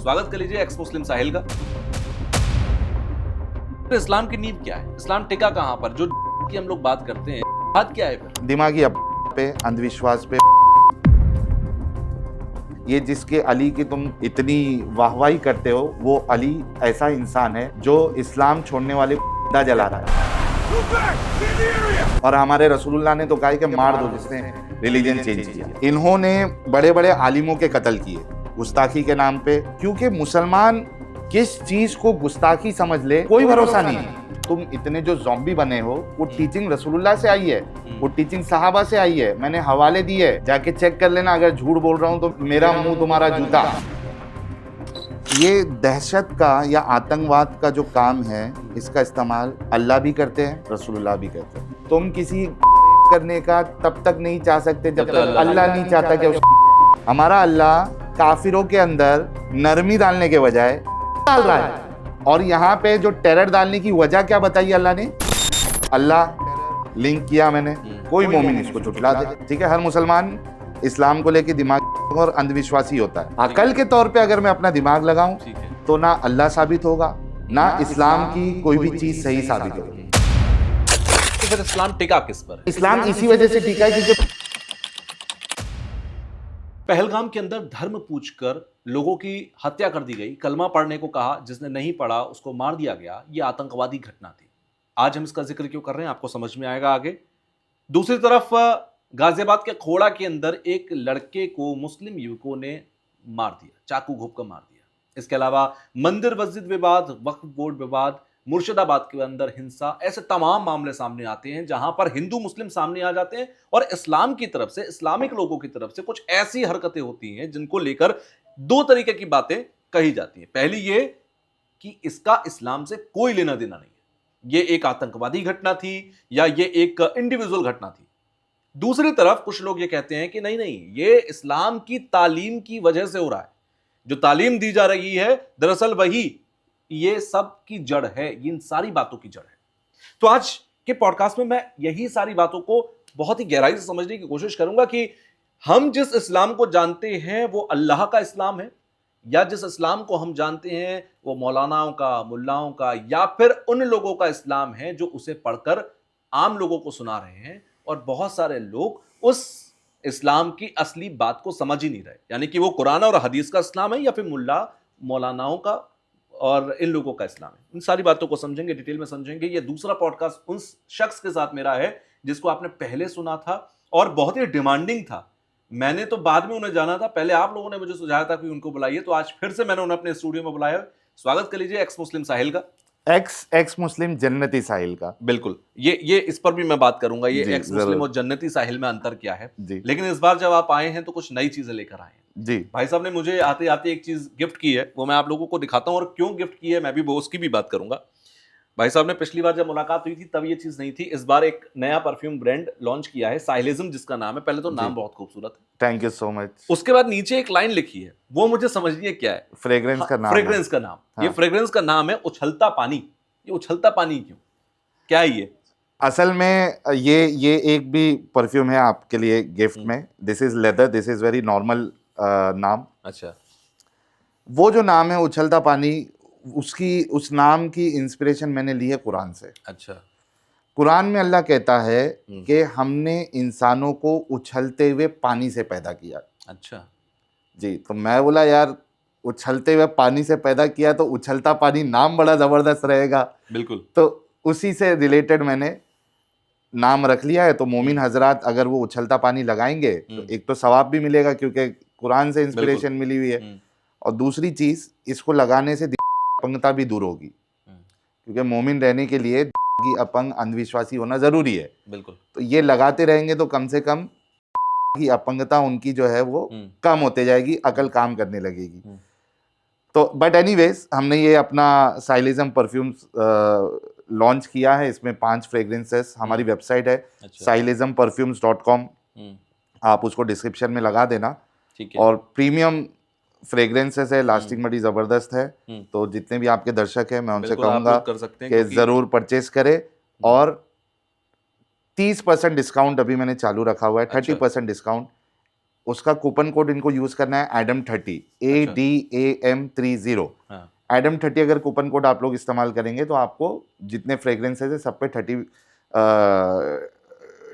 स्वागत कर लीजिए एक्स मुस्लिम साहिल का। तो इस्लाम की नींव क्या है? इस्लाम टिका कहां पर? जो की हम लोग बात करते हैं, बात क्या है फिर? दिमागी पे, अंधविश्वास पे। ये जिसके अली की तुम इतनी वाहवाही करते हो, वो अली ऐसा इंसान है जो इस्लाम छोड़ने वाले को जला रहा है। और हमारे रसूलुल्लाह ने तो कहा है कि मार दो जिसने रिलीजन चेंज किया। इन्होंने बड़े बड़े आलिमों के कत्ल किए गुस्ताखी के नाम पे, क्योंकि मुसलमान किस चीज को गुस्ताखी समझ ले कोई भरोसा नहीं है। तुम इतने जो ज़ॉम्बी बने हो, वो टीचिंग रसूलुल्लाह से आई है, वो टीचिंग सहाबा से आई है। मैंने हवाले दिए, जाके चेक कर लेना। अगर झूठ बोल रहा हूं तो मेरा मुंह तुम्हारा जूता। ये दहशत का या आतंकवाद का जो काम है, इसका इस्तेमाल अल्लाह भी करते हैं, रसूलुल्लाह भी करते हैं। तुम किसी करने का तब तक नहीं चाह सकते जब तक अल्लाह नहीं चाहता कि हमारा अल्लाह काफिरों के अंदर नरमी डालने के बजाय डाल रहा है। और यहाँ पे जो टेरर डालने की वजह क्या बताई अल्लाह ने? अल्लाह लिंक किया मैंने, कोई मोमिन इसको झुठला दे। ठीक है, हर मुसलमान इस्लाम को लेके दिमाग और अंधविश्वासी होता है। अकल के तौर पे अगर मैं अपना दिमाग लगाऊं तो ना अल्लाह साबित होगा, ना इस्लाम की कोई भी चीज सही साबित होगी। तो फिर इस्लाम टिका किस पर? इस्लाम इसी वजह से टिका है क्योंकि पहलगाम के अंदर धर्म पूछकर लोगों की हत्या कर दी गई, कलमा पढ़ने को कहा, जिसने नहीं पढ़ा उसको मार दिया गया। यह आतंकवादी घटना थी। आज हम इसका जिक्र क्यों कर रहे हैं आपको समझ में आएगा आगे। दूसरी तरफ गाजियाबाद के खोड़ा के अंदर एक लड़के को मुस्लिम युवकों ने मार दिया, चाकू घोंप कर मार दिया। इसके अलावा मंदिर मस्जिद विवाद, वक्फ बोर्ड विवाद, मुर्शिदाबाद के अंदर हिंसा, ऐसे तमाम मामले सामने आते हैं जहां पर हिंदू मुस्लिम सामने आ जाते हैं और इस्लाम की तरफ से, इस्लामिक लोगों की तरफ से कुछ ऐसी हरकतें होती हैं जिनको लेकर दो तरीके की बातें कही जाती हैं। पहली ये कि इसका इस्लाम से कोई लेना देना नहीं है, ये एक आतंकवादी घटना थी या ये एक इंडिविजुअल घटना थी। दूसरी तरफ कुछ लोग ये कहते हैं कि नहीं नहीं, ये इस्लाम की तालीम की वजह से हो रहा है। जो तालीम दी जा रही है दरअसल वही ये सब की जड़ है, ये इन सारी बातों की जड़ है। तो आज के पॉडकास्ट में मैं यही सारी बातों को बहुत ही गहराई से समझने की कोशिश करूंगा कि हम जिस इस्लाम को जानते हैं वो अल्लाह का इस्लाम है, या जिस इस्लाम को हम जानते हैं वो मौलानाओं का, मुल्लाओं का, या फिर उन लोगों का इस्लाम है जो उसे पढ़कर आम लोगों को सुना रहे हैं। और बहुत सारे लोग उस इस्लाम की असली बात को समझ ही नहीं रहे, यानी कि वो कुरान और हदीस का इस्लाम है या फिर मुल्ला मौलानाओं का और इन लोगों का इस्लाम है। इन सारी बातों को समझेंगे, डिटेल में समझेंगे। ये दूसरा पॉडकास्ट उन शख्स के साथ मेरा है जिसको आपने पहले सुना था और बहुत ही डिमांडिंग था। मैंने तो बाद में उन्हें जाना था, पहले आप लोगों ने मुझे सुझाया था कि उनको बुलाइए, तो आज फिर से मैंने उन्हें अपने स्टूडियो में बुलाया। स्वागत कर लीजिए एक्स मुस्लिम साहिल का। एक्स मुस्लिम जन्नती साहिल का। बिल्कुल, ये इस पर भी मैं बात करूंगा, ये जी, एक्स मुस्लिम और जन्नती साहिल में अंतर क्या है। जी। लेकिन इस बार जब आप आए हैं तो कुछ नई चीजें लेकर आए हैं। जी, भाई साहब ने मुझे आते आते एक चीज गिफ्ट की है, वो मैं आप लोगों को दिखाता हूं, और क्यों गिफ्ट की है मैं भी वो उसकी भी बात करूंगा। भाई साहब ने पिछली बार जब मुलाकात हुई थी तब ये चीज नहीं थी। इस बार एक नया परफ्यूम ब्रांड लॉन्च किया है, साहिलिज्म जिसका नाम है। पहले तो नाम बहुत खूबसूरत है, थैंक यू सो मच। उसके बाद नीचे एक लाइन लिखी है, वो मुझे समझिए क्या है। फ्रेग्रेंस का नाम फ्रेग्रेंस का नाम, ये फ्रेग्रेंस का नाम है उछलता पानी। ये उछलता पानी क्यों, क्या है ये? असल में ये एक भी परफ्यूम है आपके लिए गिफ्ट में। This is leather, this is very normal नाम। अच्छा, वो जो नाम है उछलता पानी, उस नाम की इंस्पिरेशन मैंने ली है कुरान से। अच्छा। कुरान में अल्लाह कहता है कि हमने इंसानों को उछलते हुए पानी से पैदा किया। अच्छा जी, तो मैं बोला यार उछलते हुए पानी से पैदा किया तो उछलता पानी नाम बड़ा जबरदस्त रहेगा। बिल्कुल। तो उसी से रिलेटेड मैंने नाम रख लिया है। तो मोमिन हजरात अगर वो उछलता पानी लगाएंगे तो एक तो सवाब भी मिलेगा क्योंकि कुरान से इंस्पिरेशन मिली हुई है, और दूसरी चीज इसको लगाने से अपंगता भी दूर होगी, क्योंकि मोमिन रहने के लिए अपंग अंधविश्वासी होना जरूरी है। बिल्कुल। तो ये लगाते रहेंगे तो कम से कम की अपंगता उनकी जो है वो कम होते जाएगी, अकल काम करने लगेगी। तो बट एनीवेज हमने ये अपना साइलिज्म परफ्यूम्स लॉन्च किया है। इसमें 5 फ्रेग्रेंसेस, हमारी वेबसाइट है silismperfumes.com, आप उसको डिस्क्रिप्शन में लगा देना। ठीक है। और प्रीमियम फ्रेग्रेंसेस है, लास्टिंग बड़ी जबरदस्त है। तो जितने भी आपके दर्शक हैं मैं उनसे कहूंगा कि जरूर परचेस करें। और 30% डिस्काउंट अभी मैंने चालू रखा हुआ है, 30% डिस्काउंट उसका कूपन कोड इनको यूज करना है ADAM30, ADAM30। हाँ, ADAM30 अगर कूपन कोड आप लोग इस्तेमाल करेंगे तो आपको जितने फ्रेग्रेंसेज है सब पे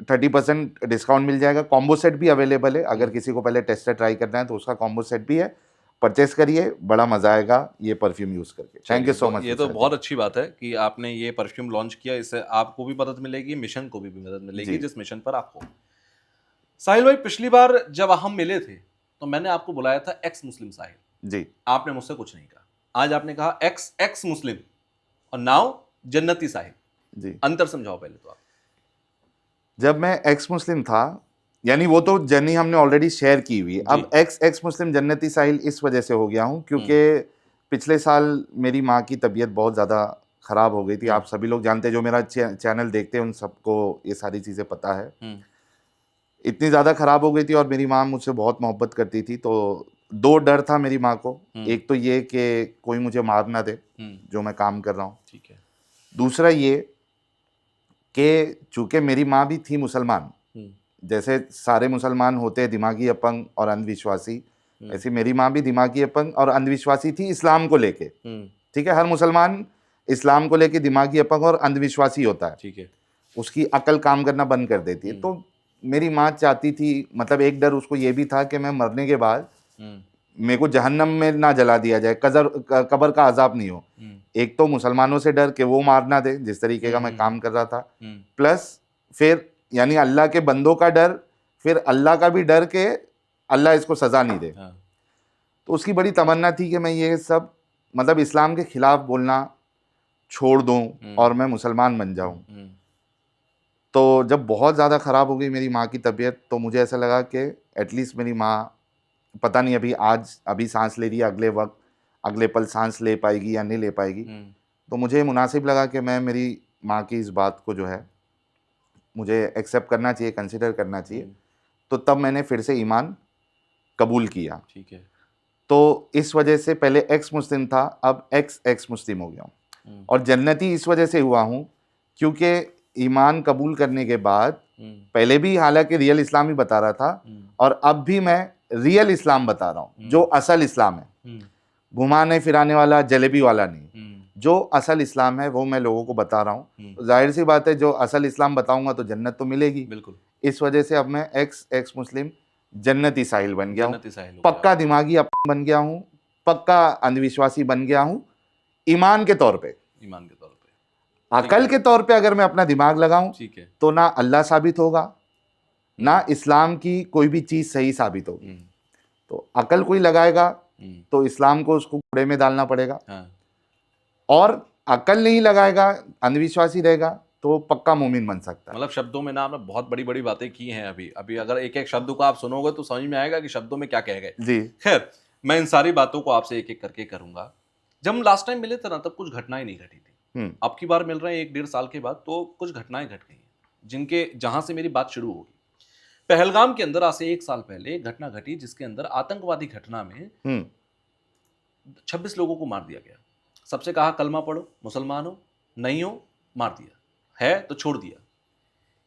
30% डिस्काउंट मिल जाएगा। कॉम्बो सेट भी अवेलेबल है, अगर किसी को पहले टेस्टर ट्राई करना है तो उसका कॉम्बो सेट भी है। परचेस करिए, बड़ा मजा आएगा ये परफ्यूम यूज करके। Thank you so much. ये तो बहुत अच्छी बात है कि आपने ये परफ्यूम लॉन्च किया, इससे आपको भी मदद मिलेगी, मिशन को भी मदद मिलेगी, जी। जिस मिशन पर आप हो। साहिल भाई, पिछली बार जब हम मिले थे तो मैंने आपको बुलाया था एक्स मुस्लिम साहिल, जी आपने मुझसे कुछ नहीं कहा। आज आपने कहा एक्स एक्स मुस्लिम और नाउ जन्नती साहिल। जी। अंतर समझाओ पहले तो आप। जब मैं एक्स मुस्लिम था, यानी वो तो जर्नी हमने ऑलरेडी शेयर की हुई है। अब एक्स मुस्लिम जन्नती साहिल इस वजह से हो गया हूँ क्योंकि पिछले साल मेरी माँ की तबीयत बहुत ज़्यादा ख़राब हो गई थी। आप सभी लोग जानते हैं, जो मेरा चैनल देखते हैं उन सबको ये सारी चीज़ें पता है। इतनी ज़्यादा ख़राब हो गई थी और मेरी माँ मुझसे बहुत मोहब्बत करती थी। तो दो डर था मेरी माँ को, एक तो ये कि कोई मुझे मार ना दे जो मैं काम कर रहा हूँ, ठीक है। दूसरा ये कि चूँकि मेरी माँ भी थी मुसलमान, जैसे सारे मुसलमान होते हैं दिमागी अपंग और अंधविश्वासी, ऐसी मेरी माँ भी दिमागी अपंग और अंधविश्वासी थी इस्लाम को लेके। ठीक है, हर मुसलमान इस्लाम को लेके दिमागी अपंग और अंधविश्वासी होता है, ठीक है। उसकी अकल काम करना बंद कर देती है। तो मेरी माँ चाहती थी, मतलब एक डर उसको ये भी था कि मैं मरने के बाद मेरे को जहन्नम में ना जला दिया जाए, कब्र का अजाब नहीं हो। एक तो मुसलमानों से डर कि वो मार ना दे जिस तरीके का मैं काम कर रहा था, प्लस फिर यानी अल्लाह के बंदों का डर, फिर अल्लाह का भी डर कि अल्लाह इसको सजा नहीं दे। तो उसकी बड़ी तमन्ना थी कि मैं ये सब मतलब इस्लाम के खिलाफ बोलना छोड़ दूं और मैं मुसलमान बन जाऊं। तो जब बहुत ज़्यादा ख़राब हो गई मेरी माँ की तबीयत, तो मुझे ऐसा लगा कि एटलीस्ट मेरी माँ पता नहीं अभी सांस ले रही है, अगले पल सांस ले पाएगी या नहीं ले पाएगी। तो मुझे मुनासिब लगा कि मैं मेरी माँ की इस बात को जो है मुझे एक्सेप्ट करना चाहिए, कंसिडर करना चाहिए। तो तब मैंने फिर से ईमान कबूल किया। ठीक है। तो इस वजह से पहले एक्स मुस्लिम था, अब एक्स मुस्लिम हो गया हूँ। और जन्नती इस वजह से हुआ हूँ क्योंकि ईमान कबूल करने के बाद पहले भी हालांकि रियल इस्लाम ही बता रहा था, और अब भी मैं रियल इस्लाम बता रहा हूँ, जो असल इस्लाम है, घुमाने फिराने वाला जलेबी वाला नहीं। जो असल इस्लाम है वो मैं लोगों को बता रहा हूँ। तो जाहिर सी बात है, जो असल इस्लाम बताऊंगा तो जन्नत तो मिलेगी। बिल्कुल। इस वजह से अब मैं एक्स मुस्लिम जन्नती साहिल बन गया हूँ, जन्नती साहिल हो पक्का दिमागी बन गया हूँ, पक्का अंधविश्वासी बन गया हूँ। ईमान के तौर पे, ईमान के तौर पे, अकल के तौर पे अगर मैं अपना दिमाग लगाऊं, ठीक है, तो ना अल्लाह साबित होगा, ना इस्लाम की कोई भी चीज सही साबित होगी। तो अकल कोई लगाएगा तो इस्लाम को उसको कूड़े में डालना पड़ेगा, और अकल नहीं लगाएगा, अंधविश्वासी रहेगा, तो पक्का मोमिन बन सकता है। मतलब शब्दों में ना आपने बहुत बड़ी बड़ी बातें की हैं। अभी अगर एक एक शब्द को आप सुनोगे तो समझ में आएगा कि शब्दों में क्या कह गए। जी खैर, मैं इन सारी बातों को आपसे एक एक करके करूंगा। जब हम लास्ट टाइम मिले थे ना, तब कुछ घटनाएं नहीं घटी थी। अब की बार मिल रहे हैं 1-1.5 साल के बाद, तो कुछ घटनाएं घट गई हैं जहां से मेरी बात शुरू होगी। पहलगाम के अंदर आज से 1 साल पहले एक घटना घटी, जिसके अंदर आतंकवादी घटना में 26 लोगों को मार दिया गया। सबसे कहा कलमा पढ़ो, मुसलमान हो, नहीं हो, मार दिया, है तो छोड़ दिया।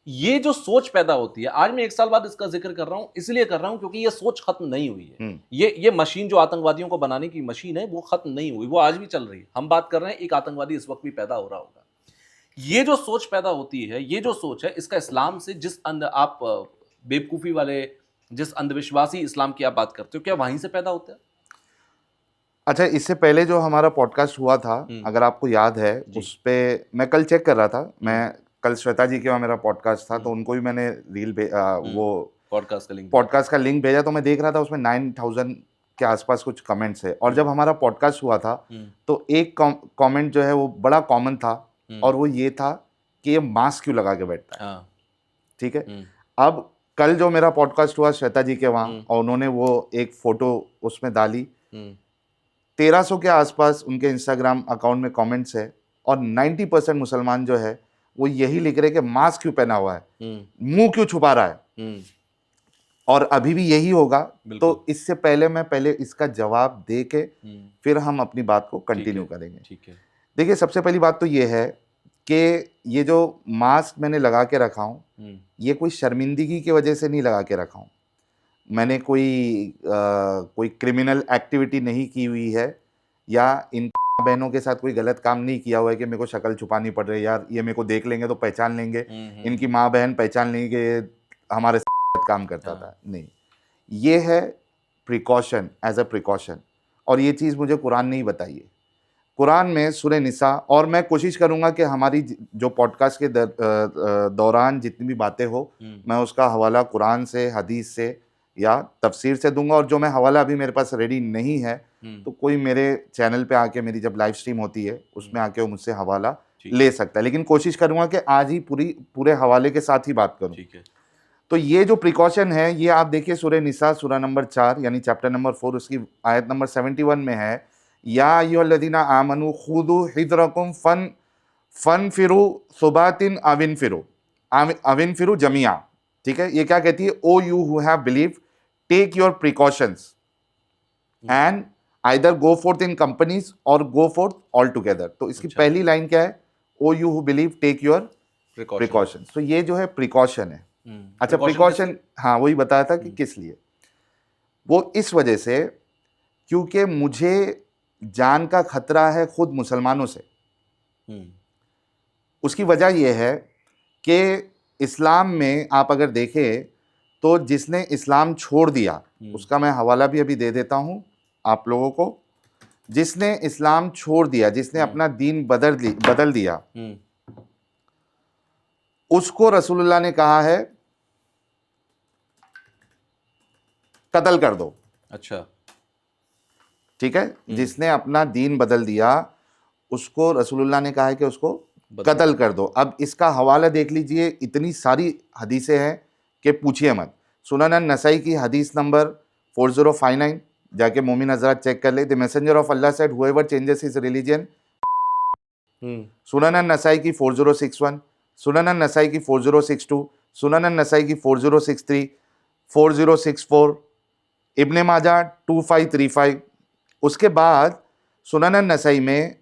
ये जो सोच पैदा होती है, आज मैं 1 साल बाद इसका जिक्र कर रहा हूं, इसलिए कर रहा हूं क्योंकि ये सोच खत्म नहीं हुई है। ये मशीन जो आतंकवादियों को बनाने की मशीन है, वो खत्म नहीं हुई, वो आज भी चल रही है। हम बात कर रहे हैं, एक आतंकवादी इस वक्त भी पैदा हो रहा होगा। ये जो सोच पैदा होती है, ये जो सोच है, इसका इस्लाम से आप बेवकूफी वाले, जिस अंधविश्वासी इस्लाम की आप बात करते हो, क्या वहीं से पैदा होता है? अच्छा, इससे पहले जो हमारा पॉडकास्ट हुआ था, अगर आपको याद है, उस पे मैं कल चेक कर रहा था, मैं कल श्वेता जी के वहाँ मेरा पॉडकास्ट था, तो उनको भी मैंने वो पॉडकास्ट का लिंक भेजा, तो मैं देख रहा था उसमें 9,000 के आसपास कुछ कमेंट्स है। और जब हमारा पॉडकास्ट हुआ था तो एक कमेंट जो है वो बड़ा कॉमन था, और वो ये था कि ये मास्क क्यों लगा के बैठता है। ठीक है, अब कल जो मेरा पॉडकास्ट हुआ श्वेता जी के वहाँ, और उन्होंने वो एक फोटो उसमें डाली, 1300 के आसपास उनके इंस्टाग्राम अकाउंट में कमेंट्स है, और 90% मुसलमान जो है वो यही लिख रहे कि मास्क क्यों पहना हुआ है, मुंह क्यों छुपा रहा है, और अभी भी यही होगा। तो इससे पहले इसका जवाब दे के फिर हम अपनी बात को कंटिन्यू करेंगे। ठीक है। देखिए, सबसे पहली बात तो ये है कि ये जो मास्क मैंने लगा के रखा हूँ, ये कोई शर्मिंदगी की वजह से नहीं लगा के रखा हूँ। मैंने कोई क्रिमिनल एक्टिविटी नहीं की हुई है, या इन बहनों के साथ कोई गलत काम नहीं किया हुआ है कि मेरे को शक्ल छुपानी पड़ रही है, यार ये मेरे को देख लेंगे तो पहचान लेंगे, इनकी माँ बहन पहचान लेंगे कि ये हमारे साथ काम करता था। नहीं, ये है प्रिकॉशन, एज अ प्रिकॉशन। और ये चीज़ मुझे कुरान ने ही बताई है। कुरान में सूरह निसा, और मैं कोशिश करूंगा कि हमारी जो पॉडकास्ट के दौरान जितनी भी बातें हो, मैं उसका हवाला कुरान से, हदीस से या तफसीर से दूंगा। और जो मैं हवाला अभी मेरे पास रेडी नहीं है, तो कोई मेरे चैनल पे आके, मेरी जब लाइव स्ट्रीम होती है उसमें आके वो मुझसे हवाला ले सकता है, लेकिन कोशिश करूंगा कि आज ही पूरे हवाले के साथ ही बात करूं। ठीक है। तो ये जो प्रिकॉशन है, ये आप देखिए सूरह निसा सूरह नंबर 4 यानी चैप्टर नंबर 4, उसकी आयत नंबर 71 में है, या अय्युहल्लज़ीना आमनू खुदू हिज़्रकुम फनफिरू सुबातिन अविनफिरू जमिया। ठीक है, ये क्या कहती है? O you who have believe, take your precautions and either go forth in companies or go fourth all together. तो इसकी पहली लाइन क्या है? O you who believe, take your precautions. तो ये जो है प्रिकॉशन है। अच्छा, प्रिकॉशन, हाँ वही बताया था कि किस लिए। वो इस वजह से क्योंकि मुझे जान का खतरा है खुद मुसलमानों से। उसकी वजह यह है कि इस्लाम में आप अगर देखें तो जिसने इस्लाम छोड़ दिया, उसका मैं हवाला भी अभी दे देता हूं आप लोगों को। जिसने इस्लाम छोड़ दिया, जिसने अपना दीन बदल दिया, उसको रसूलुल्लाह ने कहा है कत्ल कर दो। अच्छा, ठीक है, जिसने अपना दीन बदल दिया उसको रसूलुल्लाह ने कहा है कि उसको कत्ल कर दो। अब इसका हवाला देख लीजिए, इतनी सारी हदीसें हैं कि पूछिए मत। सुनन नसाई की हदीस नंबर 4059, जाके मोमिन हजरात चेक कर ले। The messenger of Allah said whoever changes his religion. Sunan Nasai की 4061, सुनन नसाई की 4062, सुनन नसाई की 4063, 4064, इब्ने माजा 2535। उसके बाद सुनन नसाई में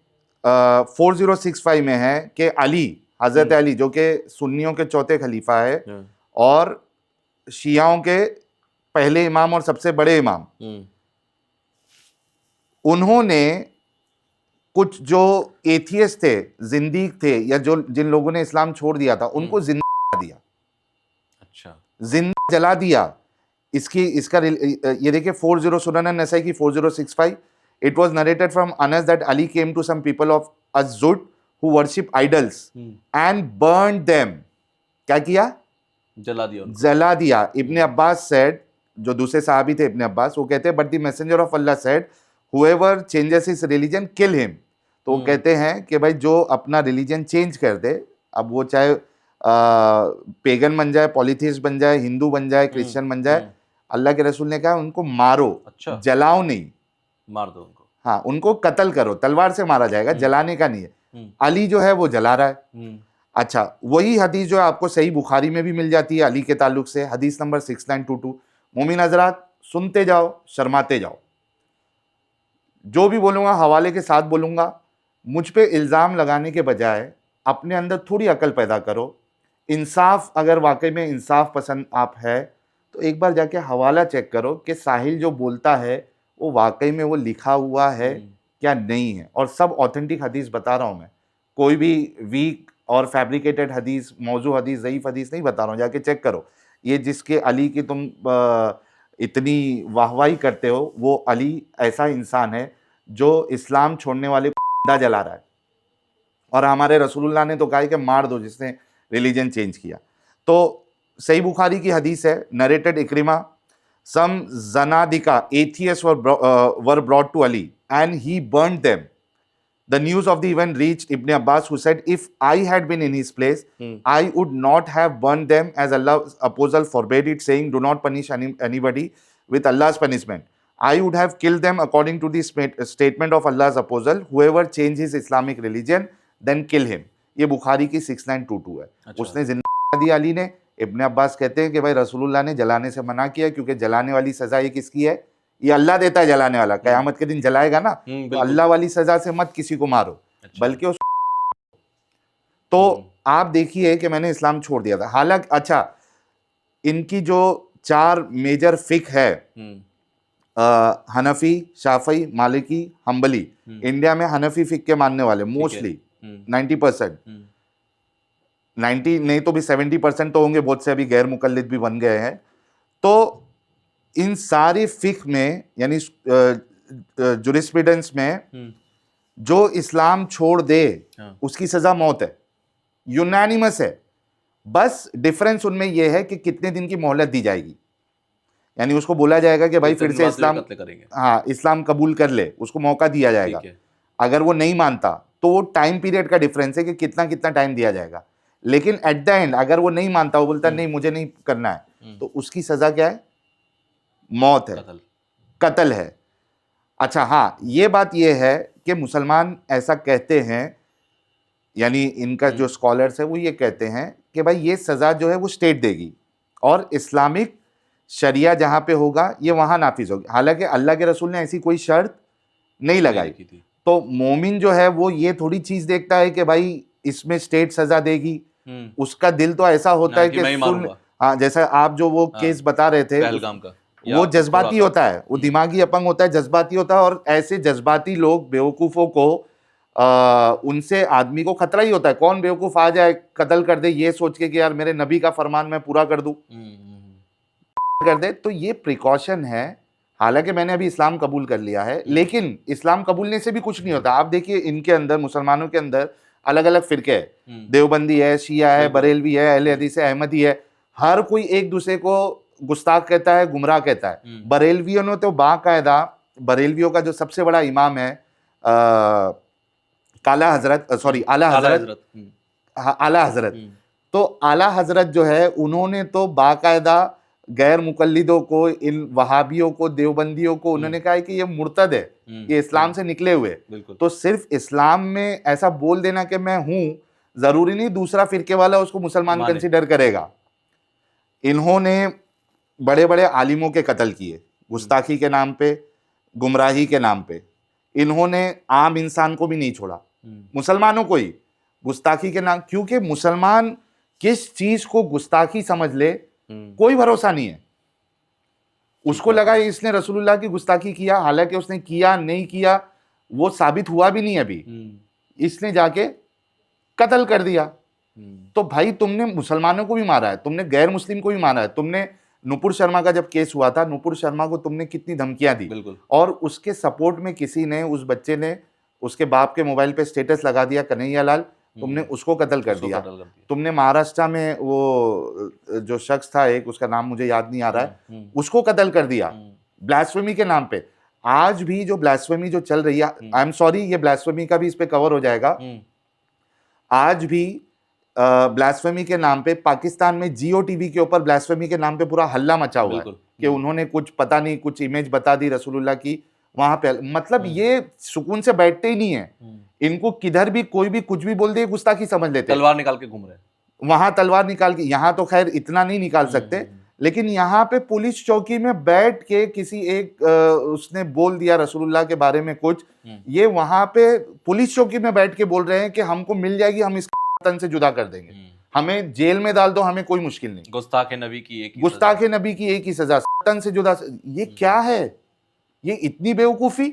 4065 में है कि अली, हजरत अली जो कि सुन्नियों के चौथे खलीफा है और शियाओं के पहले इमाम और सबसे बड़े इमाम, उन्होंने कुछ जो एथियस्ट थे, जिंदीक थे, या जो जिन लोगों ने इस्लाम छोड़ दिया था, उनको जिंदा दिया। अच्छा, जिंदा जला दिया। इसका ये देखिए 40 सुनन नसाई की 4065, it was narrated from Anas that Ali came to some people of Az-Zud who worship idols and burned them. क्या किया? जला दिया उनको। जला दिया। इब्ने अब्बास said, जो दूसरे साहबी थे इब्ने अब्बास, वो कहते हैं but the messenger of Allah said whoever changes his religion kill him। तो वो कहते हैं कि भाई जो अपना रिलीजन चेंज कर दे, अब वो चाहे पेगन बन जाए, पॉलिथिस्ट बन जाए, हिंदू बन जाए, क्रिश्चियन बन जाए, अल्लाह के रसूल ने कहा उनको मारो। अच्छा, जलाओ नहीं, मार दो उनको। हाँ, उनको कत्ल करो, तलवार से मारा जाएगा, जलाने का नहीं है। अली जो है वो जला रहा है। अच्छा, वही हदीस जो है आपको सही बुखारी में भी मिल जाती है अली के ताल्लुक से, हदीस नंबर 6922। मोमिन हजरात सुनते जाओ, शर्माते जाओ। जो भी बोलूंगा हवाले के साथ बोलूंगा। मुझ पे इल्जाम लगाने के बजाय अपने अंदर थोड़ी अकल पैदा करो। इंसाफ, अगर वाकई में इंसाफ पसंद आप है तो एक बार जाके हवाला चेक करो कि साहिल जो बोलता है वो वाकई में वो लिखा हुआ है क्या नहीं है। और सब ऑथेंटिक हदीस बता रहा हूं मैं, कोई भी वीक और फैब्रिकेटेड हदीस, मौजू हदीस, ज़ईफ हदीस नहीं बता रहा हूं। जाके चेक करो। ये जिसके अली की तुम इतनी वाहवाही करते हो, वो अली ऐसा इंसान है जो इस्लाम छोड़ने वाले को जला रहा है। और हमारे रसूलुल्लाह ने तो कहा है कि मार दो जिसने रिलीजन चेंज किया। तो सही बुखारी की हदीस है, narrated Ikrima, some zanadika atheists were brought to Ali and he burned them. The news of the event reached Ibn Abbas, who said, if I had been in his place, I would not have burned them, as Allah's apostle forbade it, saying, do not punish anybody with Allah's punishment. I would have killed them according to the statement of Allah's apostle, whoever changes his Islamic religion, then kill him. ये बुखारी की 6922 है। अच्छा। उसने जिंदा दिया अली ने। इब्ने अब्बास कहते हैं कि भाई रसूलुल्लाह ने जलाने से मना किया, क्योंकि जलाने वाली सजा ये किसकी है? ये अल्लाह देता है जलाने वाला। कयामत के दिन जलाएगा ना, तो अल्लाह वाली सजा से मत किसी को मारो। अच्छा। बल्कि उस तो आप देखिए कि मैंने इस्लाम छोड़ दिया था। हालांकि अच्छा, इनकी जो 4 मेजर फिक है, हनफी, शाफी, मालिकी, हम्बली। इंडिया में हनफी फिक के मानने वाले मोस्टली 90%, 90 नहीं तो भी 70% तो होंगे, बहुत से अभी गैर मुकल्लिद भी बन गए हैं। तो इन सारी फिक में यानी जुरिस्प्रूडेंस में जो इस्लाम छोड़ दे उसकी सजा मौत है, यूनानिमस है। बस डिफरेंस उनमें यह है कि कितने दिन की मोहलत दी जाएगी, यानी उसको बोला जाएगा कि भाई फिर से इस्लाम, हाँ इस्लाम कबूल कर ले, उसको मौका दिया जाएगा। अगर वो नहीं मानता तो वो टाइम पीरियड का डिफरेंस है कि कितना कितना टाइम दिया जाएगा। लेकिन एट द एंड अगर वो नहीं मानता, वो बोलता नहीं मुझे नहीं करना है, तो उसकी सजा क्या है? मौत है, कत्ल है। अच्छा हाँ, ये बात ये है कि मुसलमान ऐसा कहते हैं, यानी इनका जो स्कॉलर्स है वो ये कहते हैं कि भाई ये सजा जो है वो स्टेट देगी और इस्लामिक शरिया जहां पे होगा ये वहां नाफिज होगी। हालांकि अल्लाह के रसूल ने ऐसी कोई शर्त नहीं लगाई। तो मोमिन जो है वो ये थोड़ी चीज देखता है कि भाई इसमें स्टेट सजा देगी, उसका दिल तो ऐसा होता है कि सुन, हाँ जैसा आप जो वो केस बता रहे थे वो जज्बाती होता है, वो दिमागी अपंग होता है, जज्बाती होता है। और ऐसे जज्बाती लोग बेवकूफों को उनसे आदमी को खतरा ही होता है। कौन बेवकूफ आ जाए कत्ल कर दे ये सोच के कि यार मेरे नबी का फरमान मैं पूरा कर दूं, कर दे। तो ये प्रिकॉशन है। हालांकि मैंने अभी इस्लाम कबूल कर लिया है, लेकिन इस्लाम कबूलने से भी कुछ नहीं होता। आप देखिए इनके अंदर, मुसलमानों के अंदर अलग अलग फिरके हैं, देवबंदी है, शिया है, बरेलवी है, अहले हदीस है, अहमदी है। हर कोई एक दूसरे को गुस्ताख कहता है, गुमराह कहता है। बरेलवियों ने तो बाकायदा, बरेलवियों का जो सबसे बड़ा इमाम है आला हजरत, तो आला हजरत जो है उन्होंने तो बाकायदा गैर मुकल्लिदों को, इन वहाबियों को, देवबंदियों को उन्होंने कहा है कि ये मुर्तद है, ये इस्लाम से निकले हुए। तो सिर्फ इस्लाम में ऐसा बोल देना कि मैं हूं, जरूरी नहीं दूसरा फिरके वाला उसको मुसलमान कंसीडर करेगा। इन्होंने बड़े बड़े आलिमों के कत्ल किए गुस्ताखी के नाम पे, गुमराही के नाम पे। इन्होंने आम इंसान को भी नहीं छोड़ा, मुसलमानों को ही गुस्ताखी के नाम, क्योंकि मुसलमान किस चीज को गुस्ताखी समझ ले कोई भरोसा नहीं है। उसको लगा इसने रसूलुल्लाह की गुस्ताखी किया, हालांकि उसने किया नहीं किया वो साबित हुआ भी नहीं अभी, इसने जाके कत्ल कर दिया। तो भाई तुमने मुसलमानों को भी मारा है, तुमने गैर मुस्लिम को भी मारा है। तुमने नुपुर शर्मा का जब केस हुआ था, नुपुर शर्मा को तुमने कितनी धमकियां दी, और उसके सपोर्ट में किसी ने, उस बच्चे ने उसके बाप के मोबाइल पे स्टेटस लगा दिया कन्हैया लाल, तुमने उसको कत्ल कर दिया। तुमने महाराष्ट्र में वो जो शख्स था एक, उसका नाम मुझे याद नहीं आ रहा है, उसको कत्ल कर दिया ब्लास्फेमी के नाम पे। आज भी जो ब्लास्फेमी जो चल रही है, आई एम सॉरी ये ब्लास्फेमी का भी इस पे कवर हो जाएगा, आज भी ब्लास्फेमी के नाम पे पाकिस्तान में जियो टीवी के ऊपर ब्लास्फेमी के नाम पे पूरा हल्ला मचा हुआ है कि उन्होंने कुछ पता नहीं कुछ इमेज बता दी रसूलुल्लाह की वहां पे। मतलब ये सुकून से बैठते ही नहीं है, इनको किधर भी कोई भी कुछ भी बोल दे गुस्ताखी समझ लेते, तलवार निकाल के घूम रहे, वहां तलवार निकाल के, यहाँ तो खैर इतना नहीं निकाल सकते, लेकिन यहाँ पे पुलिस चौकी में बैठ के किसी एक उसने बोल दिया रसूलुल्लाह के बारे में कुछ, ये वहां पे पुलिस चौकी में बैठ के बोल रहे हैं कि हमको मिल जाएगी, हम इस तन से जुदा कर देंगे, हमें जेल में डाल दो, हमें कोई मुश्किल नहीं। गुस्ताखे नबी की एक ही सजा, तन से जुदा। ये क्या है, ये इतनी बेवकूफी।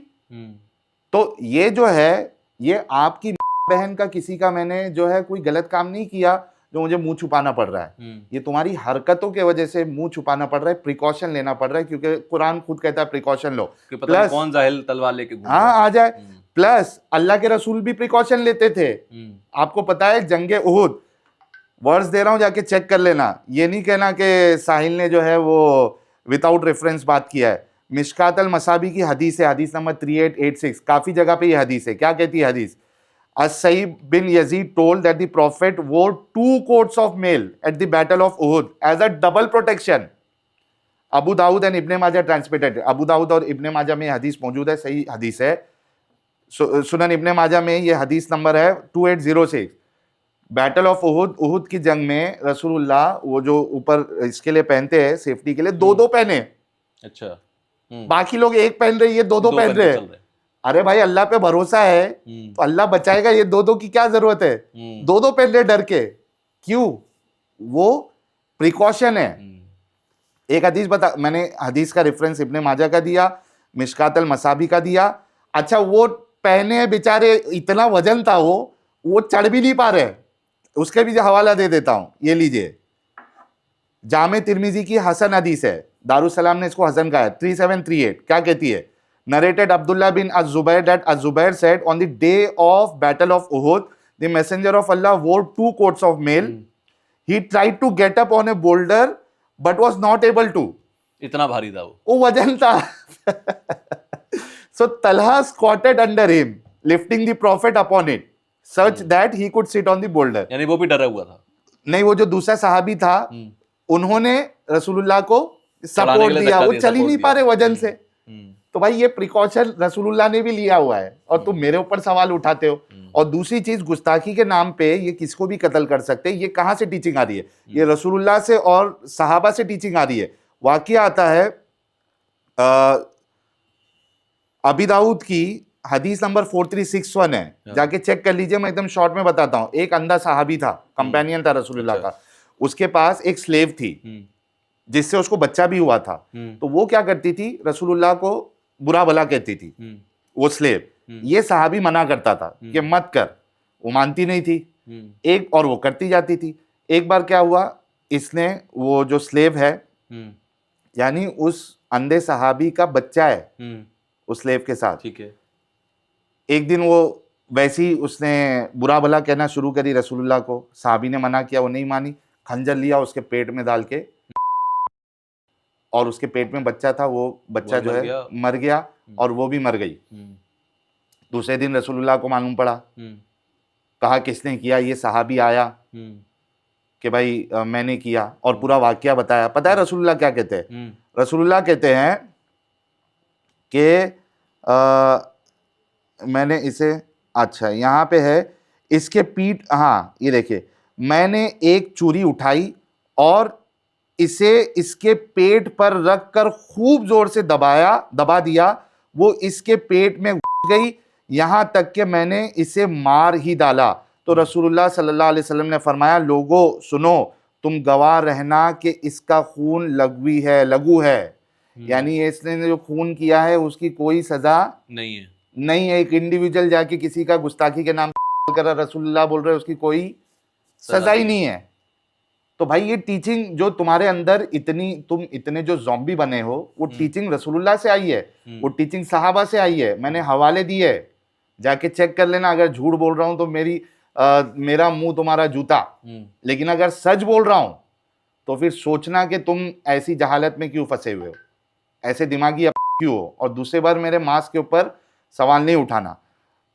तो ये जो है, ये आपकी बहन का, किसी का मैंने जो है कोई गलत काम नहीं किया जो मुझे मुंह छुपाना पड़ रहा है, ये तुम्हारी हरकतों के वजह से मुंह छुपाना पड़ रहा है, प्रिकॉशन लेना पड़ रहा है, क्योंकि कुरान खुद कहता है प्रिकॉशन लो। प्लस कौन जाहिल तलवार लेके हाँ आ जाए। प्लस अल्लाह के रसूल भी प्रिकॉशन लेते थे, आपको पता है जंगे उहुद, वर्ड्स दे रहा हूं जाके चेक कर लेना, ये नहीं कहना कि साहिल ने जो है वो विदाउट रेफरेंस बात किया है। मिशकात अल मसाबी की हदीस है, हदीस नंबर 3886, काफी जगह पे ये हदीस है। क्या कहती है हदीस? As-Sa'ib bin Yazid told that the Prophet wore 2 coats of mail at the Battle of Uhud as a double protection. Abu Dawud and Ibn Majah transmitted, Abu Dawud और इब्ने माजा में हदीस मौजूद है, सही हदीस है। सुनन इब्ने माजा में ये हदीस नंबर है 2806। बैटल ऑफ उहुद, उहुद की जंग में रसूलुल्लाह वो जो ऊपर इसके लिए पहनते हैं सेफ्टी के लिए, 2-2 पहने। अच्छा, बाकी लोग एक पहन रहे, ये 2-2 पहन रहे हैं। अरे भाई अल्लाह पे भरोसा है तो अल्लाह बचाएगा, ये 2-2 की क्या जरूरत है? 2-2 पहन रहे डर के, क्यों? वो प्रिकॉशन है। एक हदीस बता, मैंने हदीस का रेफरेंस इब्ने माजा का दिया, मिशकात अल मसाबी का दिया। अच्छा वो पहने बेचारे, इतना वजन था वो चढ़ भी नहीं पा रहे, उसके भी हवाला दे देता हूं, ये लीजिए। जामे तिर्मिजी की हसन हदीस है, दारुसलाम ने इसको हसन कहा है, 3738। क्या कहती है? Narrated Abdullah bin Azubair that Azubair said on the day of battle of Uhud the messenger of Allah wore 2 coats of mail. He tried to get up on a boulder but was not able to. इतना भारी था वो वजन था। So Talha squatted under him lifting the prophet upon it such that he could sit on the boulder. यानी वो भी डरा हुआ था। नहीं, वो जो दूसरा सहाबी था उन्होंने रसूलुल्लाह को चढ़ाने के सपोर्ट लिए दिया, धक्का वो दिया, चल ही सपोर्ट नहीं दिया। पा रहे वजन से। तो भाई ये प्रिकॉशन रसूलुल्लाह ने भी लिया हुआ है और तुम मेरे ऊपर सवाल उठाते हो। और दूसरी चीज, गुस्ताखी के नाम पे ये किसको भी कत्ल कर सकते हैं। ये कहां से टीचिंग आ रही है? ये रसूलुल्लाह से और सहाबा से टीचिंग आ रही है। वाकया आता है अबी दाऊद की हदीस नंबर 4361 है, जाके चेक कर लीजिए। मैं एकदम शॉर्ट में बताता हूं। एक अंधा सहाबी था, कंपेनियन था रसूलुल्लाह का, उसके पास एक स्लेव थी जिससे उसको बच्चा भी हुआ था। तो वो क्या करती थी, रसूलुल्लाह को बुरा भला कहती थी वो स्लेव। ये सहाबी मना करता था कि मत कर, वो मानती नहीं थी एक, और वो करती जाती थी। एक बार क्या हुआ, इसने वो जो स्लेव है यानी उस अंधे सहाबी का बच्चा है उस स्लेव के साथ। ठीक है। एक दिन वो वैसी उसने बुरा भला कहना शुरू करी रसूलुल्लाह को। सहाबी ने मना किया, वो नहीं मानी। खंजर लिया उसके पेट में डाल के, और उसके पेट में बच्चा था, वो बच्चा जो है मर गया और वो भी मर गई। दूसरे दिन रसूलुल्लाह को मालूम पड़ा, कहा किसने किया? ये सहाबी आया कि भाई मैंने किया, और पूरा वाकया बताया। पता है रसूलुल्लाह क्या कहते हैं? रसूलुल्लाह कहते हैं कि मैंने इसे, अच्छा यहाँ पे है, इसके पीठ, हाँ ये देखिए, मैंने एक चूरी उठाई और इसे इसके पेट पर रखकर खूब जोर से दबा दिया। वो इसके पेट में घुस गई, यहां तक कि मैंने इसे मार ही डाला। तो रसूलुल्लाह सल्लल्लाहु अलैहि वसल्लम ने फरमाया, लोगों सुनो, तुम गवाह रहना कि इसका खून लघु है। यानी इसने जो खून किया है उसकी कोई सजा नहीं है। एक इंडिविजुअल जाके किसी का गुस्ताखी के नाम कर रहा, रसूलुल्लाह बोल रहे उसकी कोई सजा ही नहीं है। तो भाई ये टीचिंग जो तुम्हारे अंदर तुम इतने जो ज़ॉम्बी बने हो, वो टीचिंग रसूलुल्लाह से आई है, वो टीचिंग सहाबा से आई है। मैंने हवाले दिए, जाके चेक कर लेना। अगर झूठ बोल रहा हूं तो मेरा मुंह तुम्हारा जूता, लेकिन अगर सच बोल रहा हूं तो फिर सोचना कि तुम ऐसी जहालत में क्यों फंसे हुए हो, ऐसे दिमागी क्यों हो, और दूसरे बार मेरे मास के ऊपर सवाल नहीं उठाना।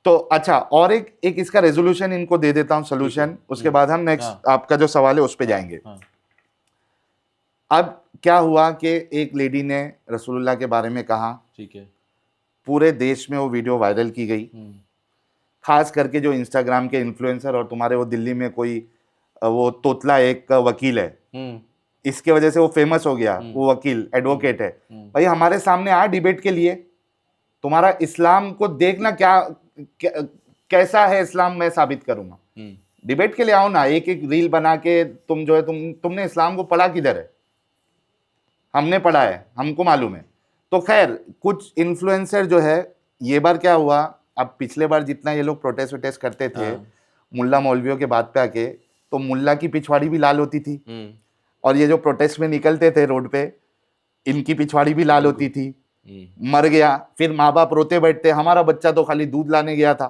तो अच्छा, और एक इसका रेजोल्यूशन इनको दे देता हूं, सोल्यूशन। उसके बाद हम नेक्स्ट आपका जो सवाल है उस पर जाएंगे। अब क्या हुआ कि एक लेडी ने रसूलुल्लाह के बारे में कहा, ठीक है, पूरे देश में वो वीडियो वायरल की गई। खास करके जो इंस्टाग्राम के इन्फ्लुएंसर, और तुम्हारे वो दिल्ली में कोई वो तोतला एक वकील है, इसके वजह से वो फेमस हो गया। वो वकील एडवोकेट है। भाई हमारे सामने आ डिबेट के लिए, तुम्हारा इस्लाम को देखना कैसा है इस्लाम, मैं साबित करूंगा। डिबेट के लिए आओ ना, एक रील बना के तुम जो है तुमने इस्लाम को पढ़ा किधर है? हमने पढ़ा है, हमको मालूम है। तो खैर, कुछ इन्फ्लुएंसर जो है, ये बार क्या हुआ, अब पिछले बार जितना ये लोग प्रोटेस्ट करते थे मुल्ला मौलवियों के बात पे आके, तो मुल्ला की पिछवाड़ी भी लाल होती थी, और ये जो प्रोटेस्ट में निकलते थे रोड पे, इनकी पिछवाड़ी भी लाल होती थी। मर गया, फिर माँ बाप रोते बैठते, हमारा बच्चा तो खाली दूध लाने गया था,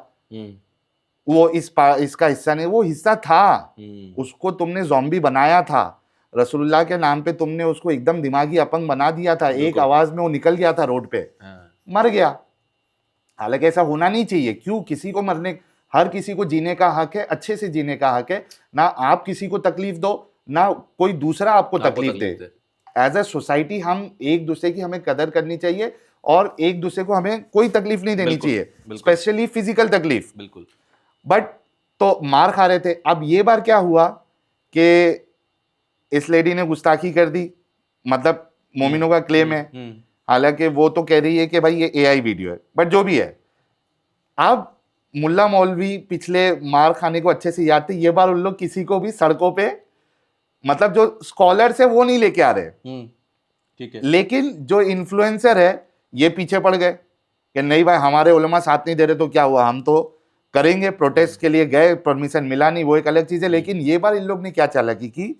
वो इसका हिस्सा नहीं। वो हिस्सा था, उसको तुमने ज़ॉम्बी बनाया था। रसूलुल्लाह के नाम पे तुमने उसको एकदम दिमागी अपंग बना दिया था। एक आवाज में वो निकल गया था रोड पे, मर गया। हालांकि ऐसा होना नहीं चाहिए। क्यों? किसी को मरने, हर किसी को जीने का हक है, अच्छे से जीने का हक है। ना आप किसी को तकलीफ दो, ना कोई दूसरा आपको तकलीफ दे। एज ए सोसाइटी हम एक दूसरे की हमें कदर करनी चाहिए, और एक दूसरे को हमें कोई तकलीफ नहीं देनी चाहिए, स्पेशली फिजिकल तकलीफ। बिल्कुल। बट तो मार खा रहे थे। अब ये बार क्या हुआ कि इस लेडी ने गुस्ताखी कर दी, मतलब मोमिनों का क्लेम है। हालांकि वो तो कह रही है कि भाई ये एआई वीडियो है, बट जो भी है। अब मुल्ला मौलवी पिछले मार खाने को अच्छे से याद थे, ये बार उन लोग किसी को भी सड़कों पे, मतलब जो स्कॉलर्स है वो नहीं लेके आ रहे, ठीक है। लेकिन जो इन्फ्लुएंसर है ये पीछे पड़ गए कि नहीं भाई हमारे उलमा साथ नहीं दे रहे तो क्या हुआ, हम तो करेंगे, प्रोटेस्ट के लिए गए, परमिशन मिला नहीं, वो एक अलग चीज है। लेकिन ये बार इन लोग ने क्या चालाकी की,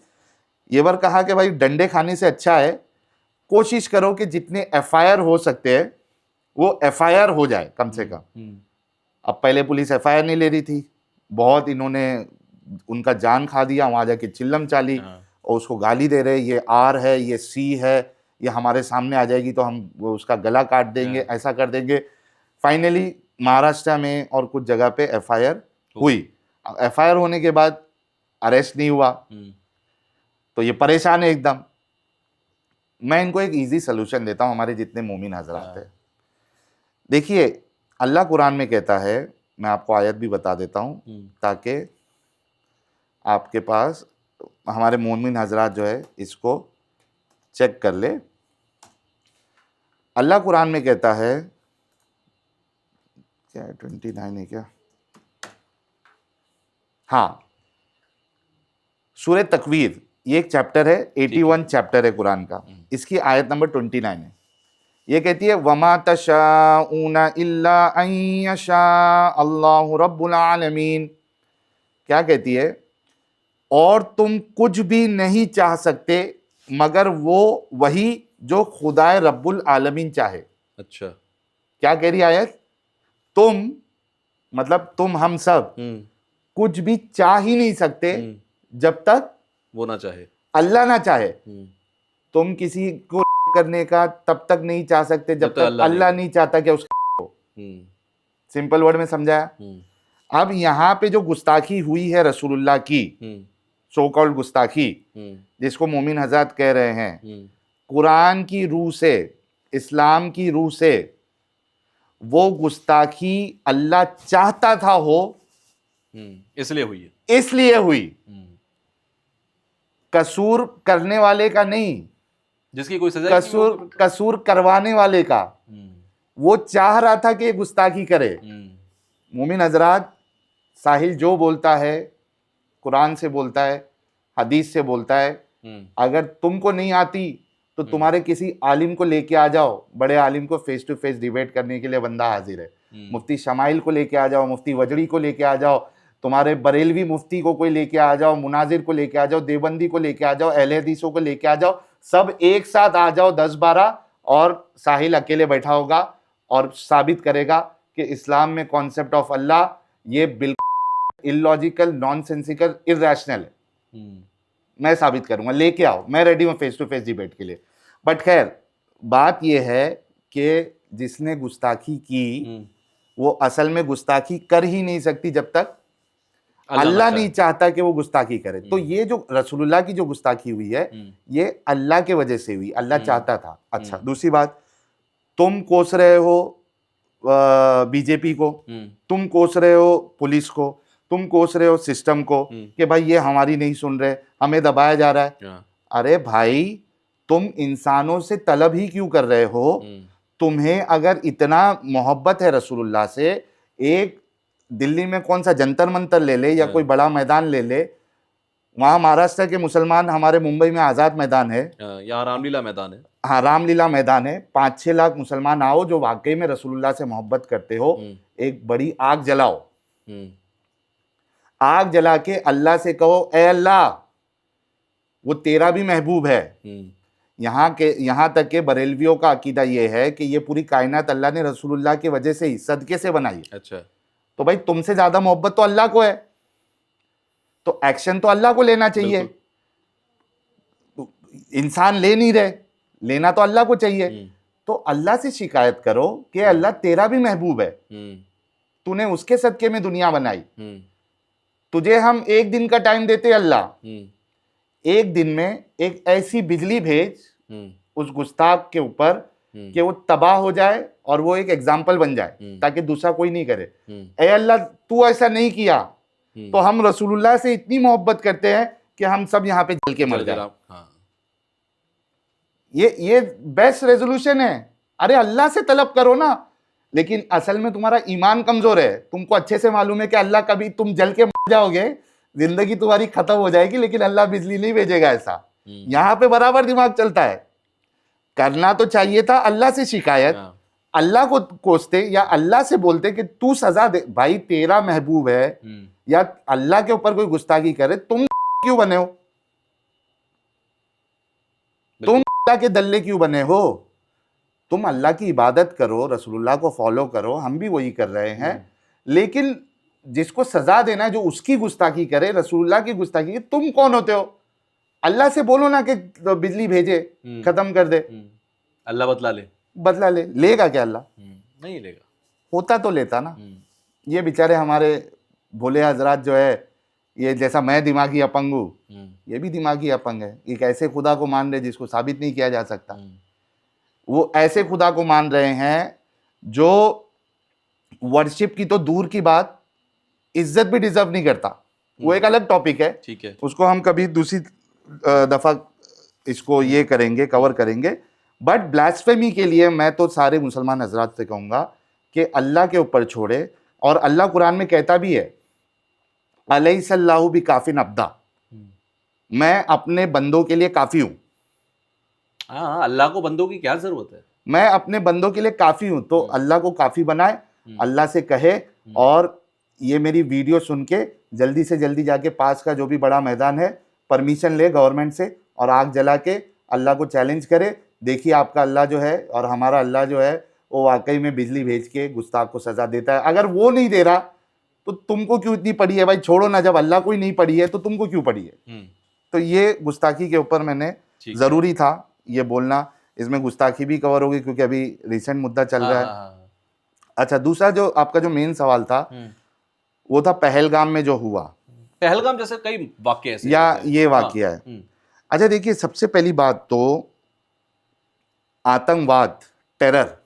ये बार कहा कि भाई डंडे खाने से अच्छा है कोशिश करो कि जितने एफआईआर हो सकते हैं वो एफआईआर हो जाए कम से कम। अब पहले पुलिस एफआईआर नहीं ले रही थी, बहुत इन्होंने उनका जान खा दिया, वहां जाके चिल्लम चाली और उसको गाली दे रहे, ये आर है, ये सी है, ये हमारे सामने आ जाएगी तो हम उसका गला काट देंगे, ऐसा कर देंगे। फाइनली महाराष्ट्र में और कुछ जगह पे एफआईआर हुई। एफआईआर होने के बाद अरेस्ट नहीं हुआ तो ये परेशान है एकदम। मैं इनको एक इजी सोल्यूशन देता हूं, हमारे जितने मोमिन हजरात हैं। देखिए अल्लाह कुरान में कहता है, मैं आपको आयत भी बता देता हूं ताकि आपके पास हमारे मोमिन हजरात जो है इसको चेक कर ले। अल्लाह कुरान में कहता है, क्या है 29 है क्या, हाँ सूरह तकवीर, ये एक चैप्टर है, 81 चैप्टर है कुरान का, इसकी आयत नंबर 29 है। ये कहती है वमा तशाऊना इल्ला अन यशा अल्लाहु रब्बुल आलमीन। क्या कहती है, और तुम कुछ भी नहीं चाह सकते मगर वो वही जो खुदाए रब्बुल आलमीन चाहे। अच्छा, क्या कह रही आयत, तुम मतलब तुम हम सब कुछ भी चाह ही नहीं सकते जब तक वो ना चाहे, अल्लाह ना चाहे। तुम किसी को करने का तब तक नहीं चाह सकते जब तक अल्लाह नहीं चाहता कि उसको। सिंपल वर्ड में समझाया। अब यहाँ पे जो गुस्ताखी हुई है रसूलुल्लाह की, सो कॉल्ड गुस्ताखी, जिसको मोमिन हजरत कह रहे हैं, कुरान की रूह से, इस्लाम की रूह से, वो गुस्ताखी अल्लाह चाहता था हो, इसलिए हुई है, इसलिए हुई, कसूर करने वाले का नहीं, जिसकी कोई सजा कसूर करवाने वाले का। वो चाह रहा था कि गुस्ताखी करे। मोमिन हजरात, साहिल जो बोलता है कुरान से बोलता है, हदीस से बोलता है। अगर तुमको नहीं आती तो तुम्हारे किसी आलिम को लेके आ जाओ, बड़े आलिम को फेस टू फेस डिबेट करने के लिए बंदा हाजिर है। मुफ्ती शमाइल को लेके आ जाओ, मुफ्ती वजड़ी को लेके आ जाओ, तुम्हारे बरेलवी मुफ्ती को कोई लेके आ जाओ, मुनाजिर को लेके आ जाओ, देवबंदी को लेके आ जाओ, अहले हदीसों को लेके आ जाओ, सब एक साथ आ जाओ 10-12, और साहिल अकेले बैठा होगा और साबित करेगा कि इस्लाम में कॉन्सेप्ट ऑफ अल्लाह ये बिल्कुल इलॉजिकल, नॉनसेंसिकल, इरैशनल है। मैं साबित करूंगा, लेके आओ, मैं रेडी हूं फेस टू फेस डिबेट के लिए। बट खैर बात यह है कि जिसने गुस्ताखी की वो असल में गुस्ताखी कर ही नहीं सकती जब तक अल्लाह नहीं चाहता कि वो गुस्ताखी करे। तो ये जो रसूलुल्लाह की जो गुस्ताखी हुई है ये अल्लाह के वजह से हुई, अल्लाह चाहता था। अच्छा, दूसरी बात, तुम कोस रहे हो बीजेपी को, तुम कोस रहे हो पुलिस को, तुम कोस रहे हो सिस्टम को कि भाई ये हमारी नहीं सुन रहे, हमें दबाया जा रहा है। अरे भाई तुम इंसानों से तलब ही क्यों कर रहे हो? तुम्हें अगर इतना मोहब्बत है रसूलुल्लाह से, एक दिल्ली में कौन सा जंतर मंतर ले ले या कोई बड़ा मैदान ले ले, वहां महाराष्ट्र के मुसलमान, हमारे मुंबई में आजाद मैदान है, यहाँ रामलीला मैदान है, हाँ रामलीला मैदान है, 5-6 लाख मुसलमान आओ जो वाकई में रसूलुल्लाह से मोहब्बत करते हो, एक बड़ी आग जलाओ, आग जला के अल्लाह से कहो ए अल्लाह वो तेरा भी महबूब है। यहाँ तक के बरेलवियों का अकीदा ये है कि ये पूरी कायनात अल्लाह ने रसूलुल्लाह की वजह से ही, सदके से बनाई। अच्छा, तो भाई तुमसे ज्यादा मोहब्बत तो अल्लाह को है, तो एक्शन तो अल्लाह को लेना चाहिए। इंसान ले नहीं रहे, लेना तो अल्लाह को चाहिए। तो अल्लाह से शिकायत करो कि अल्लाह तेरा भी महबूब है, तूने उसके सदके में दुनिया बनाई, तुझे हम एक दिन का टाइम देते अल्लाह, एक दिन में एक ऐसी बिजली भेज उस गुस्ताख के ऊपर कि वो तबाह हो जाए और वो एक एग्जाम्पल बन जाए ताकि दूसरा कोई नहीं करे। ए अल्लाह तू ऐसा नहीं किया तो हम रसूलुल्लाह से इतनी मोहब्बत करते हैं कि हम सब यहाँ पे जल के मर जाए। ये बेस्ट रेजोल्यूशन है। अरे अल्लाह से तलब करो ना, लेकिन असल में तुम्हारा ईमान कमजोर है। तुमको अच्छे से मालूम है कि अल्लाह कभी तुम जल के मर जाओगे, जिंदगी तुम्हारी खत्म हो जाएगी, लेकिन अल्लाह बिजली नहीं भेजेगा ऐसा। यहां पे बराबर दिमाग चलता है। करना तो चाहिए था अल्लाह से शिकायत, हाँ, अल्लाह को कोसते या अल्लाह से बोलते कि तू सजा दे। भाई तेरा महबूब है या अल्लाह के ऊपर कोई गुस्ताखी करे, तुम क्यों बने हो? तुम बिल्कुल। अल्लाह के दल्ले क्यों बने हो? तुम अल्लाह की इबादत करो, रसूलुल्लाह को फॉलो करो, हम भी वही कर रहे हैं। लेकिन जिसको सजा देना है, जो उसकी गुस्ताखी करे, रसूलुल्लाह की गुस्ताखी करे, तुम कौन होते हो? अल्लाह से बोलो ना कि बिजली भेजे, खत्म कर दे, अल्लाह बदला ले। बदला ले। लेगा क्या अल्लाह? नहीं लेगा। होता तो लेता ना। ये बेचारे हमारे भोले हजरात जो है, ये जैसा मैं दिमागी अपंग हूँ, ये भी दिमागी अपंग है। एक ऐसे खुदा को मान रहे जिसको साबित नहीं किया जा सकता। वो ऐसे खुदा को मान रहे हैं जो वर्शिप की तो दूर की बात, इज्जत भी डिजर्व नहीं करता। वो एक अलग टॉपिक है, ठीक है। उसको हम कभी दूसरी दफा इसको ये करेंगे, कवर करेंगे। बट ब्लास्फेमी के लिए मैं तो सारे मुसलमान हजरात से कहूंगा कि अल्लाह के ऊपर छोड़े। और अल्लाह कुरान में कहता भी है, अलैहिस्सलाहु बि काफिन अब्दा, मैं अपने बंदों के लिए काफी हूं। हाँ, अल्लाह को बंदों की क्या जरूरत है? मैं अपने बंदों के लिए काफी हूं। तो अल्लाह को काफी बनाए, अल्लाह से कहे। और ये मेरी वीडियो सुन के जल्दी से जल्दी जाके पास का जो भी बड़ा मैदान है, परमिशन ले गवर्नमेंट से और आग जला के अल्लाह को चैलेंज करे। देखिए आपका अल्लाह जो है और हमारा अल्लाह जो है वो वाकई में बिजली भेज के गुस्ताख को सजा देता है। अगर वो नहीं दे रहा तो तुमको क्यों इतनी पड़ी है? भाई छोड़ो ना, जब अल्लाह को ही नहीं पड़ी है तो तुमको क्यों पड़ी है? तो ये गुस्ताखी के ऊपर मैंने जरूरी था ये बोलना। इसमें गुस्ताखी भी कवर होगी क्योंकि अभी रिसेंट मुद्दा चल रहा है। अच्छा, दूसरा जो आपका जो मेन सवाल था वो था पहलगाम में जो हुआ। पहलगाम जैसे कई वाक्य ऐसे या होते हैं। ये वाकया है। अच्छा देखिए, सबसे पहली बात तो आतंकवाद, टेरर,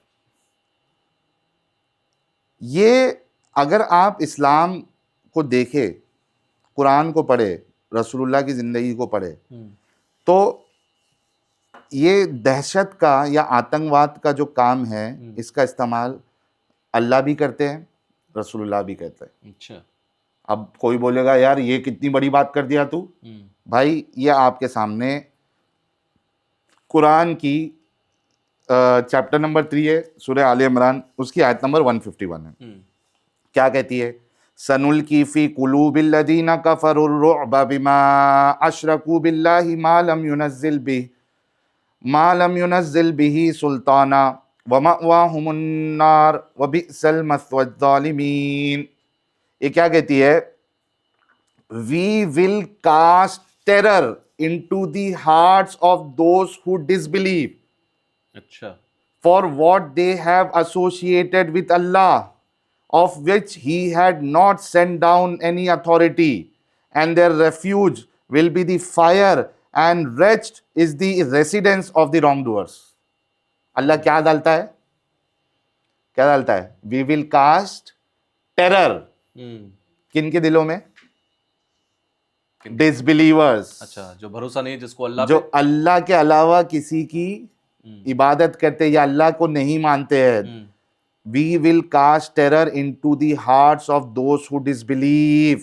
ये अगर आप इस्लाम को देखे, कुरान को पढ़े, रसूलुल्लाह की जिंदगी को पढ़े, तो ये दहशत का या आतंकवाद का जो काम है, इसका इस्तेमाल अल्लाह भी करते हैं, रसूलुल्लाह भी करते हैं। अच्छा। अब कोई बोलेगा यार ये कितनी बड़ी बात कर दिया तू। भाई ये आपके सामने कुरान की चैप्टर नंबर 3 है, सूरह आले इमरान, उसकी आयत नंबर 151 है। क्या कहती है? सनुल की फी कुलूबिल लदीना कफरुर रुअब बिमा अशरकू बिल्लाहि मा लम युनज़्ज़िल बिही सुल्ताना व मअवाहुमुन नार व बिअसल मस्वज ज़ालिमीन। ये क्या कहती है? We will cast terror into the hearts of those who disbelieve अच्छा। for what they have associated with Allah, of which He had not sent down any authority, and their refuge will be the fire, and wretched is the residence of the wrongdoers. अल्लाह क्या डालता है? क्या डालता है? We will cast terror किन के दिलों में? डिसबिलीवर्स। अच्छा, जो भरोसा नहीं है जिसको अल्लाह जो पे, अल्लाह के अलावा किसी की इबादत करते या अल्लाह को नहीं मानते हैं। We will cast terror into the hearts of those who disbelieve.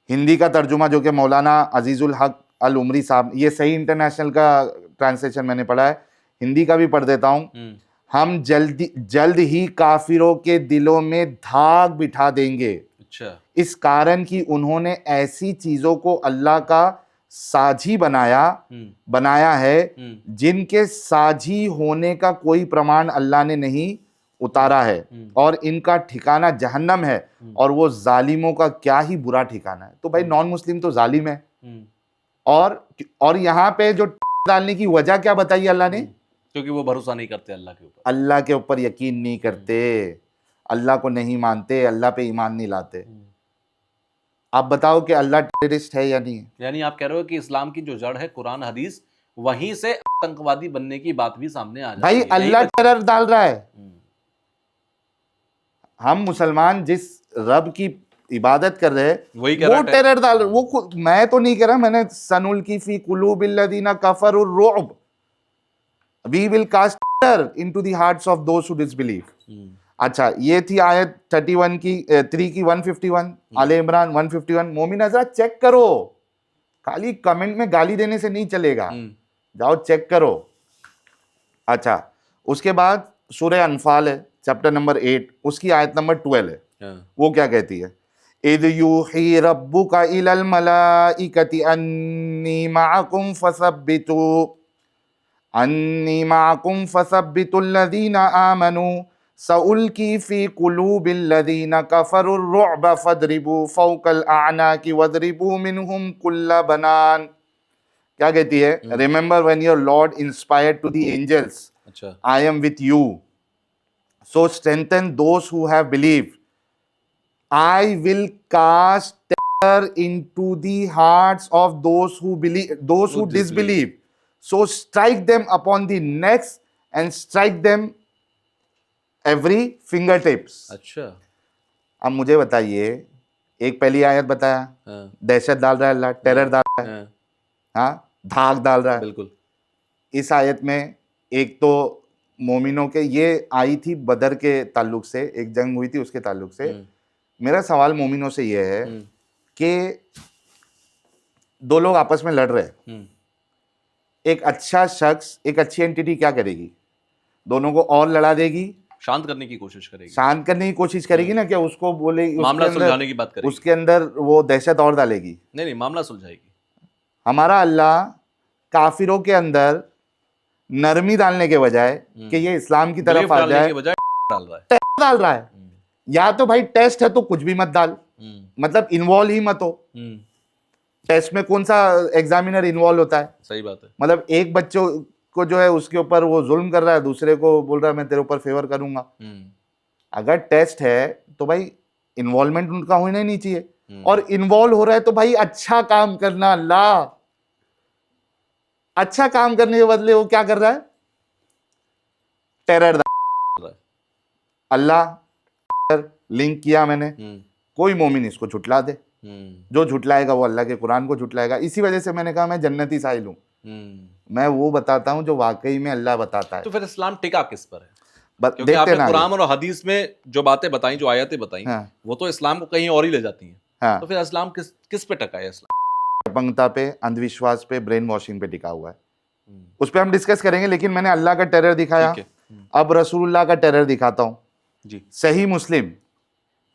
Hindi का तर्जुमा जो कि मौलाना अजीजुल हक अल उमरी साहब, ये सही इंटरनेशनल का ट्रांसलेशन मैंने पढ़ा है, हिंदी का भी पढ़ देता हूं। हम जल्द ही काफिरों के दिलों में धाक बिठा देंगे। अच्छा। इस कारण कि उन्होंने ऐसी चीजों को अल्लाह का साझी बनाया है जिनके साझी होने का कोई प्रमाण अल्लाह ने नहीं उतारा है, और इनका ठिकाना जहन्नम है, और वो जालिमों का क्या ही बुरा ठिकाना है। तो भाई नॉन मुस्लिम तो जालिम है। और यहाँ पे जो डालने की वजह क्या बताई अल्लाह ने? क्योंकि वो भरोसा नहीं करते अल्लाह के ऊपर, अल्लाह के ऊपर यकीन नहीं करते, अल्लाह को नहीं मानते, अल्लाह पे ईमान नहीं लाते। आप बताओ कि अल्लाह टेररिस्ट है या नहीं है? यानी आप कह रहे हो कि इस्लाम की जो जड़ है कुरान हदीस, वहीं से आतंकवादी बनने की बात भी सामने आ जाती भाई है। अल्लाह टेरर डाल रहा है। हम मुसलमान जिस रब की इबादत कर रहे हैं वो टेरर डाल रहे। वो मैं तो नहीं कह रहा, मैंने सनुल की फी कुलूबिल लदीना कफरुर रुअब, we will cast terror into the hearts of those who disbelieve. अच्छा, ये थी आयत 31 की 3 की 151, आले इमरान 151। मोमिन हजरात चेक करो, खाली कमेंट में गाली देने से नहीं चलेगा। जाओ चेक करो। अच्छा, उसके बाद सूरह अनफाल है, चैप्टर नंबर 8, उसकी आयत नंबर 12 है। हाँ, वो क्या कहती है? इद यूही रब्बुका इलल मलाइकति अन्नी माकुम फसब्बितुल लदीना आमनू सउल्की फी कुलूबिल लदीना कफरुर रुअब फदरिबू फौकल अअनाकी वदरिबू मिनहुम कुल्ला बनान। क्या कहती है? Remember when your lord inspired to the angels, अच्छा, I am with you, so strengthen those who have believed, I will cast terror into the hearts of those who believe, those वो who disbelieve। disbelieve. So strike them upon the necks and strike them every fingertips. अच्छा, अब मुझे बताइए, एक पहली आयत बताया, हाँ, दहशत डाल रहा है अल्लाह, टेरर डाल रहा है, हाँ, हाँ, धाक डाल रहा है। बिल्कुल। इस आयत में एक तो मोमिनों के, ये आई थी बदर के ताल्लुक से, एक जंग हुई थी उसके ताल्लुक से। मेरा सवाल मोमिनों से यह है कि दो लोग आपस में लड़ रहे हैं, एक अच्छा शख्स, एक अच्छी एंटिटी क्या करेगी? दोनों को और लड़ा देगी, शांत करने की कोशिश करेगी, शांत करने की कोशिश करेगी ना, क्या उसको बोले, मामला सुलझाने की बात करेगी। उसके अंदर वो दहशत और डालेगी। नहीं, मामला सुलझाएगी। हमारा अल्लाह काफिरों के अंदर नरमी डालने के बजाय कि ये इस्लाम की तरफ आ जाए, बजाय डाल रहा है। टेस्ट डाल रहा है। या तो भाई टेस्ट है तो कुछ भी मत डाल, मतलब इन्वॉल्व ही मत हो। टेस्ट में कौन सा एग्जामिनर इन्वॉल्व होता है? सही बात है। मतलब एक बच्चों को जो है उसके ऊपर वो जुल्म कर रहा है, दूसरे को बोल रहा है मैं तेरे ऊपर फेवर करूंगा। अगर टेस्ट है तो भाई इन्वॉल्वमेंट उनका होना ही नहीं चाहिए। और इन्वॉल्व हो रहा है तो भाई अच्छा काम करना। अल्लाह अच्छा काम करने के बदले वो क्या कर रहा है? टेरर। अल्लाह लिंक किया मैंने, कोई मोमिन इसको झुटला दे, जो झुटलाएगा वो अल्लाह के कुरान को झुटलाएगा। इसी वजह से मैंने कहा मैं जन्नती साहिल हूं, मैं वो बताता हूं जो वाकई में अल्लाह बताता है। तो फिर इस्लाम टिका किस पर है? क्योंकि देखते आपने ना कुरान और हदीस में जो बातें बताई, जो आयतें बताई, हाँ, वो तो इस्लाम को कहीं और ही ले जाती हैं। हाँ, तो फिर इस्लाम किस पे टका है? इस्लाम अपंगता पे, अंधविश्वास पे, ब्रेन वॉशिंग पे टिका हुआ है। उस पर हम डिस्कस करेंगे, लेकिन मैंने अल्लाह का टेरर दिखाया, अब रसूलुल्लाह का टेरर दिखाता हूं जी। सही मुस्लिम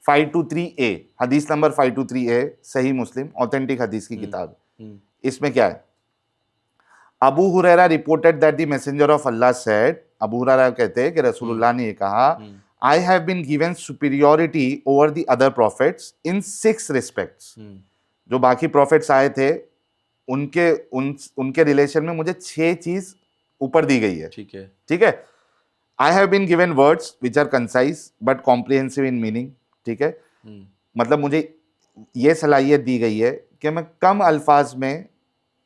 523A, हदीस नंबर 523A, सही मुस्लिम ऑथेंटिक हदीस की किताब। इसमें क्या है? Abu Hurairah reported that the messenger of Allah said, Abu Hurairah कहते हैं कि रसूलुल्लाह ने ये कहा, I have been given superiority over the other prophets in 6 respects. जो बाकी प्रॉफिट्स आए थे उनके रिलेशन में मुझे 6 चीज ऊपर दी गई है। ठीक है, ठीक है। I have been given words which are concise but comprehensive in meaning. ठीक है, मतलब मुझे ये सलाहियत दी गई है कि मैं कम अल्फाज में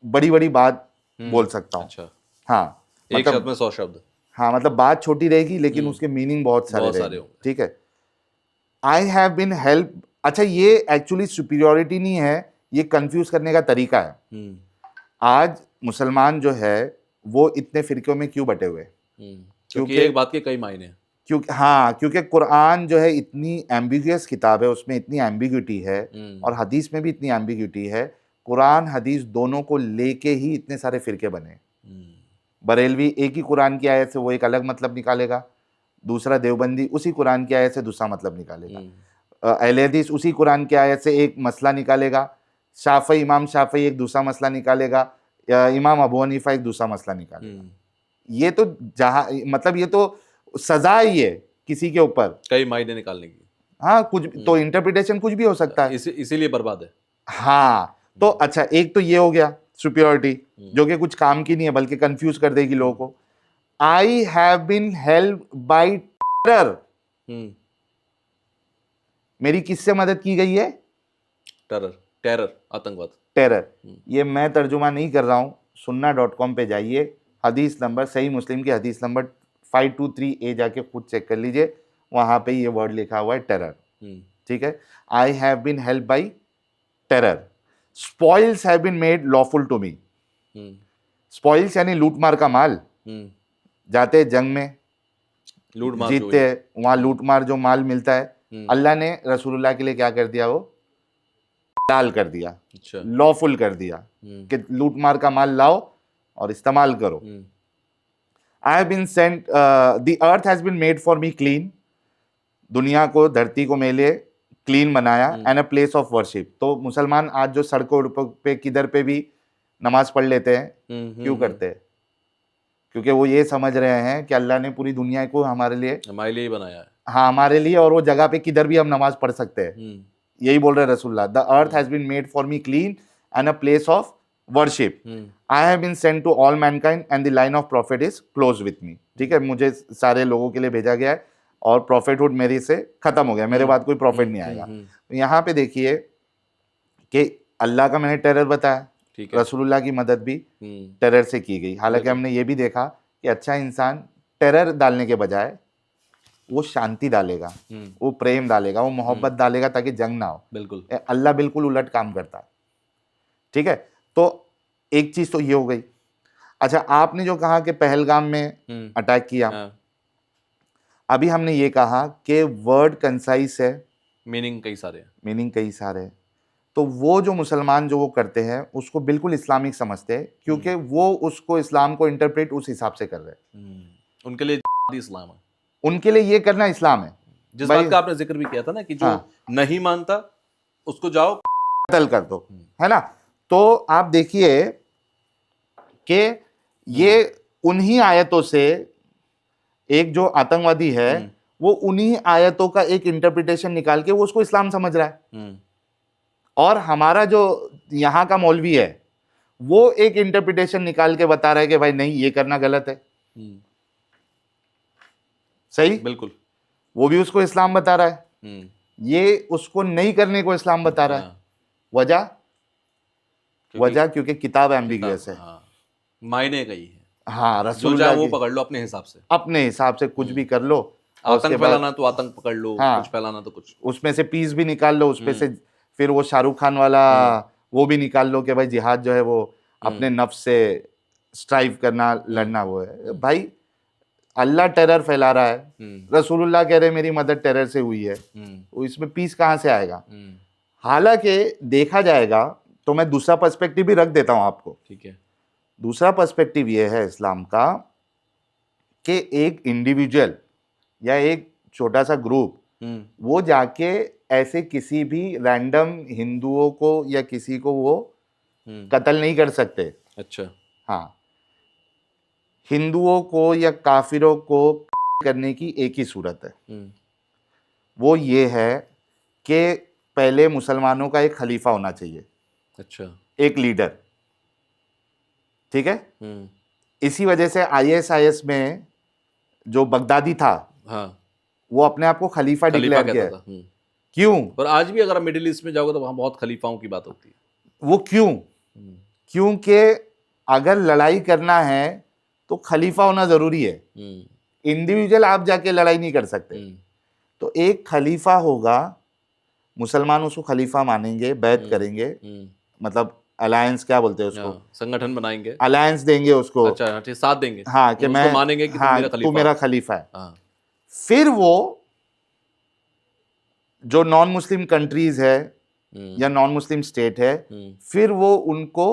बड़ी बड़ी बात बोल सकता हूँ। अच्छा, हाँ, एक मतलब शब्द में 100 शब्द। हाँ, मतलब बात छोटी रहेगी लेकिन उसके मीनिंग बहुत सारे बहुत सारे रहेंगे। होंगे। ठीक है। आई हैव बीन हेल्प, अच्छा ये एक्चुअली सुपीरियोरिटी नहीं है, ये कंफ्यूज करने का तरीका है। आज मुसलमान जो है वो इतने फिरकों में क्यों बटे हुए? क्योंकि एक बात के कई मायने हैं। क्योंकि कुरान जो है इतनी एम्बिगुअस किताब है, उसमें इतनी एम्बिग्यूटी है, और हदीस में भी इतनी एम्बिग्यूटी है। कुरान हदीस दोनों को लेके ही इतने सारे फिरके बने। बरेलवी एक ही कुरान की आयत से वो एक अलग मतलब निकालेगा, दूसरा देवबंदी उसी कुरान की आयत से दूसरा मतलब निकालेगा, अहले हदीस उसी कुरान की आयत से एक मसला निकालेगा, शाफई इमाम शाफई एक दूसरा मसला निकालेगा, इमाम अबू हनीफा एक दूसरा मसला निकालेगा। ये तो जहां मतलब ये तो सजा ही है किसी के ऊपर कई मायने निकालने की। हाँ, कुछ तो इंटरप्रिटेशन कुछ भी हो सकता है, इसीलिए बर्बाद है। हाँ, तो अच्छा एक तो ये हो गया सुपीरियोरिटी, जो कि कुछ काम की नहीं है बल्कि कंफ्यूज कर देगी लोगों को। I have been help by terror, मेरी किससे मदद की गई है? टेरर, आतंकवाद। टेरर, ये मैं तर्जुमा नहीं कर रहा हूं, सुन्ना.com पे जाइए, हदीस नंबर सही मुस्लिम की हदीस नंबर 523A जाके खुद चेक कर लीजिए, वहां पे ये वर्ड लिखा हुआ है टेरर। ठीक है। I have been help by terror, spoils have been made lawful to me. Spoils यानी लूटमार का माल, जाते जंग में लूटमार जीतते हैं, वहां लूटमार जो माल मिलता है, अल्लाह ने रसूलुल्लाह के लिए क्या कर दिया? वो हलाल कर दिया, लॉफुल कर दिया कि लूटमार का माल लाओ और इस्तेमाल करो। I have been sent, the earth has been made for me clean, दुनिया को, धरती को मेरे लिए क्लीन बनाया, and a place of worship. तो मुसलमान आज जो सड़कों पे किधर पे भी नमाज पढ़ लेते हैं, क्यों करते हैं? क्योंकि वो ये समझ रहे हैं कि अल्लाह ने पूरी दुनिया को हमारे लिए ही बनाया है। हाँ, हमारे लिए, और वो जगह पे किधर भी हम नमाज पढ़ सकते हैं। यही बोल रहे हैं रसूलुल्लाह, the earth has been made for me clean and a place of worship. I have been sent to all mankind and the line of prophet is close with me. ठीक है, मुझे सारे लोगों के लिए भेजा गया है और प्रॉफिटहुड मेरी से खत्म हो गया, मेरे बाद कोई प्रॉफिट नहीं आएगा। तो यहाँ पे देखिए कि अल्लाह का मैंने टेरर बताया, रसूलुल्लाह की मदद भी टेरर से की गई। हालांकि हमने ये भी देखा कि अच्छा इंसान टेरर डालने के बजाय वो शांति डालेगा, वो प्रेम डालेगा, वो मोहब्बत डालेगा ताकि जंग ना हो। बिल्कुल, अल्लाह बिल्कुल उलट काम करता है। ठीक है, तो एक चीज तो ये हो गई। अच्छा, आपने जो कहा कि पहलगाम में अटैक किया, अभी हमने ये कहा कि वर्ड कंसाइज है, मीनिंग कई सारे हैं। तो वो जो मुसलमान जो वो करते हैं उसको बिल्कुल इस्लामिक समझते हैं, क्योंकि वो उसको, इस्लाम को इंटरप्रेट उस हिसाब से कर रहे हैं। उनके लिए इस्लाम है, उनके लिए ये करना इस्लाम है। जिस बात का आपने जिक्र भी किया था ना कि जो नहीं मानता उसको जाओ कत्ल कर दो, है ना। तो आप देखिए कि ये उन्हीं आयतों से, एक जो आतंकवादी है वो उन्हीं आयतों का एक इंटरप्रिटेशन निकाल के वो उसको इस्लाम समझ रहा है, और हमारा जो यहाँ का मौलवी है वो एक इंटरप्रिटेशन निकाल के बता रहा है कि भाई नहीं, ये करना गलत है। सही, बिल्कुल, वो भी उसको इस्लाम बता रहा है, ये उसको नहीं करने को इस्लाम बता रहा है। वजह क्योंकि किताब एम्बिगुअस है, मायने कही है। हाँ, रसूलुल्लाह वो पकड़ लो अपने हिसाब से कुछ भी कर लो, आतंक फैलाना तो आतंक पकड़ लो, हाँ, कुछ फैलाना तो कुछ, उसमें से पीस भी निकाल लो, उसमें से फिर वो शाहरुख खान वाला वो भी निकाल लो कि भाई जिहाद जो है वो अपने नफ्स से स्ट्राइव करना, लड़ना वो है। भाई अल्लाह टेरर फैला रहा है, रसूलुल्लाह कह रहे मेरी मदद टेरर से हुई है, तो इसमें पीस कहाँ से आएगा? हालांकि देखा जाएगा तो मैं दूसरा पर्सपेक्टिव भी रख देता हूं आपको। ठीक है, दूसरा पर्सपेक्टिव ये है इस्लाम का कि एक इंडिविजुअल या एक छोटा सा ग्रुप वो जाके ऐसे किसी भी रैंडम हिंदुओं को या किसी को वो कत्ल नहीं कर सकते। अच्छा, हाँ, हिंदुओं को या काफिरों को करने की एक ही सूरत है, वो ये है कि पहले मुसलमानों का एक खलीफा होना चाहिए, अच्छा, एक लीडर। ठीक है, इसी वजह से आईएसआईएस में जो बगदादी था, हाँ, वो अपने आप को खलीफा डिक्लेयर किया। क्यों? पर आज भी अगर आप मिडिल ईस्ट में जाओगे तो वहां बहुत खलीफाओं की बात होती है। वो क्यों? क्योंकि अगर लड़ाई करना है तो खलीफा होना जरूरी है, इंडिविजुअल आप जाके लड़ाई नहीं कर सकते। तो एक खलीफा होगा, मुसलमान उसको खलीफा मानेंगे, बैत करेंगे, मतलब अलायंस क्या बोलते हैं उसको, संगठन बनाएंगे, अलायंस देंगे उसको, अच्छा, साथ देंगे, हाँ, कि मैं मानेंगे कि तू मेरा खलीफा है। फिर वो जो नॉन मुस्लिम कंट्रीज है या नॉन मुस्लिम स्टेट है, फिर वो उनको,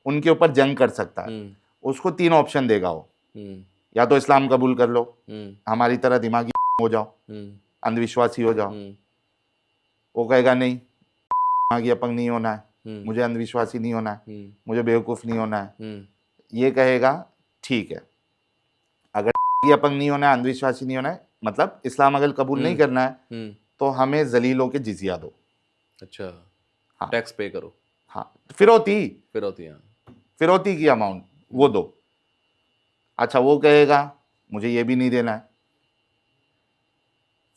उनके ऊपर जंग कर सकता है। उसको 3 ऑप्शन देगा वो, या तो इस्लाम कबूल कर लो, हमारी तरह दिमागी हो जाओ, अंधविश्वासी हो जाओ। वो कहेगा नहीं, दिमागी अपंग नहीं होना है, मुझे अंधविश्वासी नहीं होना है, मुझे बेवकूफ़ नहीं होना है। ये कहेगा ठीक है, अगर अपंग नहीं होना है, अंधविश्वासी नहीं होना है, मतलब इस्लाम अगर कबूल नहीं करना है तो हमें जलीलों के जिजिया दो। अच्छा, हाँ, टैक्स पे करो, हाँ, फिरौती की अमाउंट वो दो। अच्छा, वो कहेगा मुझे ये भी नहीं देना है।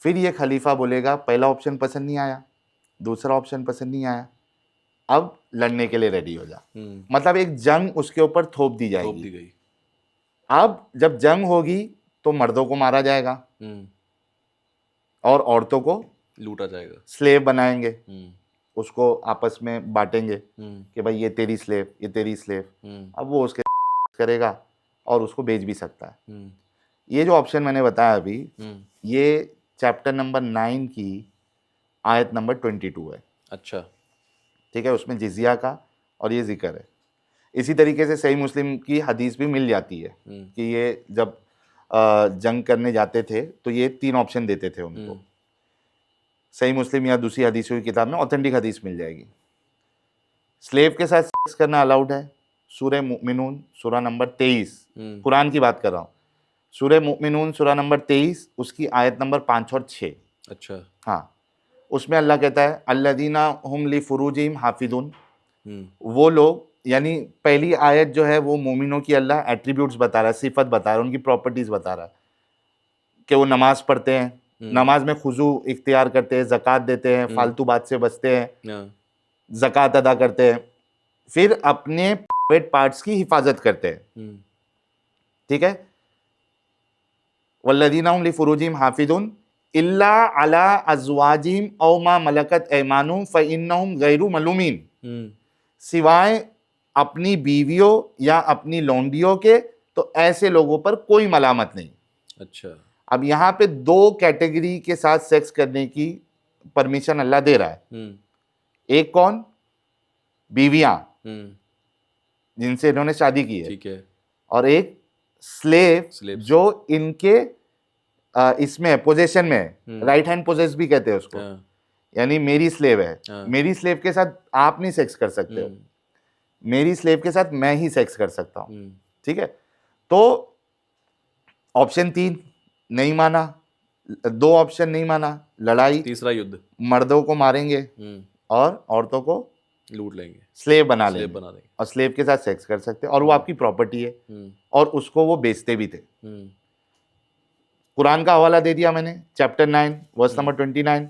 फिर ये खलीफा बोलेगा पहला ऑप्शन पसंद नहीं आया, दूसरा ऑप्शन पसंद नहीं आया, अब लड़ने के लिए रेडी हो जा। मतलब एक जंग उसके ऊपर थोप दी जाएगी। अब जब जंग होगी तो मर्दों को मारा जाएगा और औरतों को लूटा जाएगा, स्लेव बनाएंगे, उसको आपस में बांटेंगे कि भाई ये तेरी स्लेव, ये तेरी स्लेव। अब वो उसके करेगा और उसको बेच भी सकता है। ये जो ऑप्शन मैंने बताया अभी, ये चैप्टर नंबर 9 की आयत नंबर 22 है। अच्छा, ठीक है, उसमें जिजिया का और ये जिक्र है। इसी तरीके से सही मुस्लिम की हदीस भी मिल जाती है कि ये जब जंग करने जाते थे तो ये 3 ऑप्शन देते थे उनको। सही मुस्लिम या दूसरी हदीसों की किताब में ऑथेंटिक हदीस मिल जाएगी। स्लेव के साथ सेक्स करना अलाउड है, सूरह मुमिनून सूरा नंबर 23, कुरान की बात कर रहा हूँ, सूरह मुमिनून सूरा नंबर 23 उसकी आयत नंबर 5 और 6। अच्छा। हाँ, उसमें अल्लाह कहता है अल्लदीना हुम ली फुरूजिहिम हाफिदून, वो लोग, यानी पहली आयत जो है वो मोमिनों की अल्लाह एट्रीब्यूट्स बता रहा है, सिफत बता रहा है, उनकी प्रॉपर्टीज बता रहा है कि वो नमाज पढ़ते हैं, नमाज में खुजू इख्तियार करते हैं, ज़कात देते हैं, फालतू बात से बचते हैं, ज़कात अदा करते हैं, फिर अपने प्राइवेट पार्ट्स की हिफाजत करते हैं। ठीक है, वल्लदीना हुम लिफुरूजिहिम हाफिदून इल्ला अला अज़वाजिहिम औ मा मलकत ऐमानुहुम फ़इन्नहुम गैरु मलूमीन, सिवाय अपनी बीवियों या अपनी लौंडियों के तो ऐसे लोगों पर कोई मलामत नहीं। अच्छा। अब यहाँ पे 2 कैटेगरी के साथ सेक्स करने की परमिशन अल्लाह दे रहा है। एक कौन? बीवियां जिनसे इन्होंने शादी की है, ठीक है, और एक स्लेव जो इनके इसमें पोजेशन में है, राइट हैंड पोजेस भी कहते हैं उसको, यानी मेरी स्लेव है, मेरी स्लेव के साथ आप नहीं सेक्स कर सकते हो, मेरी स्लेव के साथ मैं ही सेक्स कर सकता हूं। ठीक है, तो ऑप्शन 3 नहीं माना, 2 ऑप्शन नहीं माना, लड़ाई, तीसरा युद्ध, मर्दों को मारेंगे और औरतों को लूट लेंगे, स्लेव बना लेंगे और स्लेव के साथ सेक्स कर सकते हैं, और वो आपकी प्रॉपर्टी है और उसको वो बेचते भी थे। कुरान का हवाला दे दिया मैंने, चैप्टर 9 वर्स नंबर 29,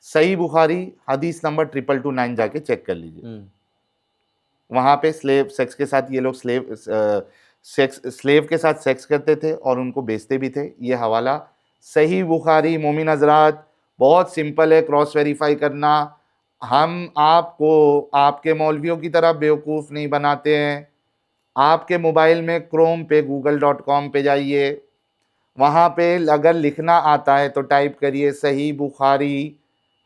सही बुखारी हदीस नंबर 229 जाके चेक कर लीजिए। वहां पे स्लेव सेक्स के साथ, ये लोग स्लेव के साथ सेक्स करते थे और उनको बेचते भी थे। ये हवाला सही बुखारी, मोमिन हजरात, बहुत सिंपल है क्रॉस वेरीफाई करना। हम आपको आपके मौलवियों की तरह बेवकूफ़ नहीं बनाते हैं। आपके मोबाइल में क्रोम पे google.com पे जाइए, वहाँ पे अगर लिखना आता है तो टाइप करिए सही बुखारी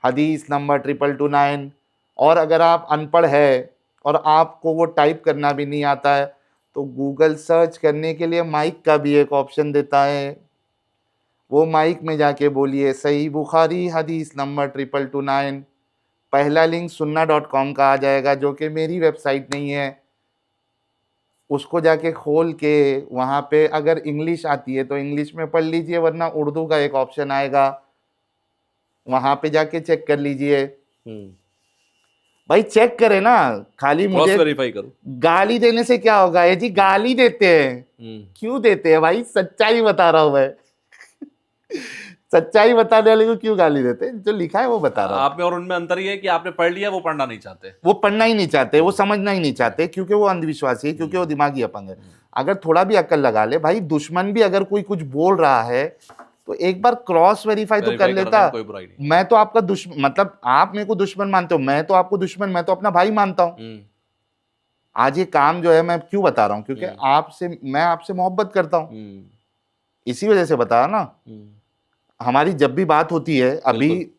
हदीस नंबर 229, और अगर आप अनपढ़ है और आपको वो टाइप करना भी नहीं आता है तो गूगल सर्च करने के लिए माइक का भी एक ऑप्शन देता है, वो माइक में जाके बोलिए सही बुखारी हदीस नंबर 229, पहला लिंक सुन्ना.com का आ जाएगा जो कि मेरी वेबसाइट नहीं है। उसको जाके खोल के वहाँ पे अगर इंग्लिश आती है तो इंग्लिश में पढ़ लीजिए, वरना उर्दू का एक ऑप्शन आएगा, वहाँ पे जाके चेक कर लीजिए। भाई चेक करे ना, खाली मुझे वेरीफाई करो। गाली देने से क्या होगा? ये जी गाली देते हैं, क्यों देते हैं भाई? सच्चाई बता रहा हूं मैं सच्चाई बताने वाले को क्यों गाली देते हैं? जो लिखा है वो बता रहा हूं। आप में और उनमें अंतर ये है कि आपने पढ़ लिया, वो पढ़ना नहीं चाहते, वो पढ़ना ही नहीं चाहते, वो समझना ही नहीं चाहते, क्योंकि वो अंधविश्वासी है, क्योंकि वो दिमागी अपंग है। अगर थोड़ा भी अक्ल लगा ले भाई, दुश्मन भी अगर कोई कुछ बोल रहा है तो एक बार क्रॉस वेरीफाई तो कर लेता। कोई बुराई नहीं। मैं तो आपका दुश्मन, मतलब आप मेरे को दुश्मन मानते हो, मैं तो आपको दुश्मन, मैं तो अपना भाई मानता हूं। आज ये काम जो है मैं क्यों बता रहा हूं? क्योंकि मैं आपसे मोहब्बत करता हूं, इसी वजह से बता रहा ना। हमारी जब भी बात होती है, अभी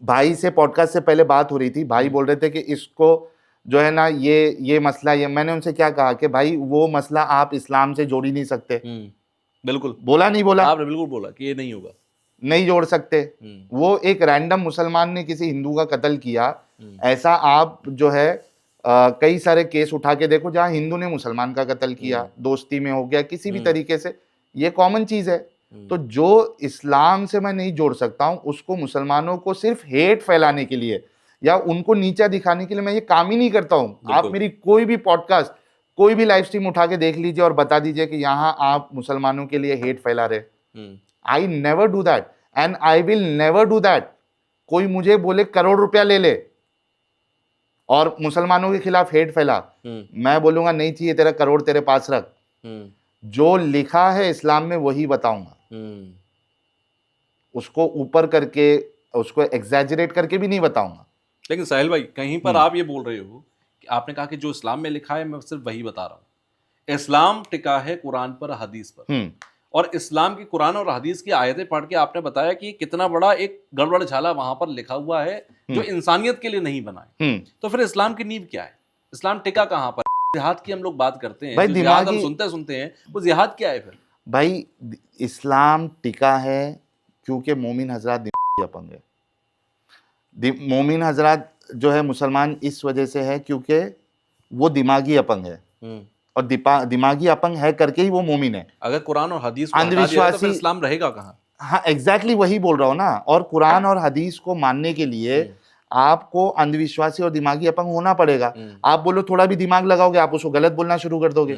भाई से पॉडकास्ट से पहले बात हो रही थी, भाई बोल रहे थे कि इसको जो है ना ये मसला, ये मैंने उनसे क्या कहा कि भाई वो मसला आप इस्लाम से जोड़ ही नहीं सकते। बिल्कुल बोला नहीं बोला? आपने बिल्कुल बोला कि ये नहीं होगा, नहीं जोड़ सकते। वो एक रैंडम मुसलमान ने किसी हिंदू का कत्ल किया, ऐसा आप जो है कई सारे केस उठा के देखो जहां हिंदू ने मुसलमान का कत्ल किया, दोस्ती में हो गया, किसी भी तरीके से, ये कॉमन चीज है। तो जो इस्लाम से मैं नहीं जोड़ सकता हूं, उसको मुसलमानों को सिर्फ हेट फैलाने के लिए या उनको नीचा दिखाने के लिए मैं ये काम ही नहीं करता हूं। आप मेरी कोई भी पॉडकास्ट, कोई भी लाइव स्ट्रीम उठा के देख लीजिए और बता दीजिए कि यहां आप मुसलमानों के लिए हेट फैला रहे। I never do that and I will never do that. कोई मुझे बोले करोड़ रुपया ले ले और मुसलमानों के खिलाफ हेट फैला, मैं बोलूंगा नहीं चाहिए, तेरा करोड़ तेरे पास रख, जो लिखा है इस्लाम में वही बताऊंगा। उसको ऊपर करके, उसको एग्जैजरेट करके भी नहीं बताऊंगा। लेकिन साहिल भाई, कहीं पर आप ये बोल रहे हो कि आपने कहा कि जो इस्लाम में लिखा है मैं सिर्फ वही बता रहा हूं। इस्लाम टिका है कुरान पर, हदीस पर, और इस्लाम की कुरान और हदीस की आयतें पढ़ के आपने बताया कि कितना बड़ा एक गड़बड़ झाला वहां पर लिखा हुआ है जो इंसानियत के लिए नहीं बना है। तो फिर इस्लाम की नींव क्या है? इस्लाम टिका कहां पर? जिहाद की हम लोग बात करते हैं, भाई जो जिहाद हम दिमागी सुनते हैं, वो जिहाद क्या है फिर? भाई इस्लाम टिका है क्योंकि मोमिन हजरात दिमागी अपंग है। मोमिन हजरात जो है मुसलमान इस वजह से है क्योंकि वो दिमागी अपंग है, और दिमागी अपंग है करके ही वो मोमिन है। अगर कुरान और हदीस को हटा दिया जाए तो फिर अंधविश्वासी, इस्लाम रहेगा कहाँ? हाँ एग्जैक्टली वही बोल रहा हूँ ना। और कुरान और हदीस को मानने के लिए आपको अंधविश्वासी और दिमागी अपंग होना पड़ेगा। आप बोलो थोड़ा भी दिमाग लगाओगे आप उसको गलत बोलना शुरू कर दोगे।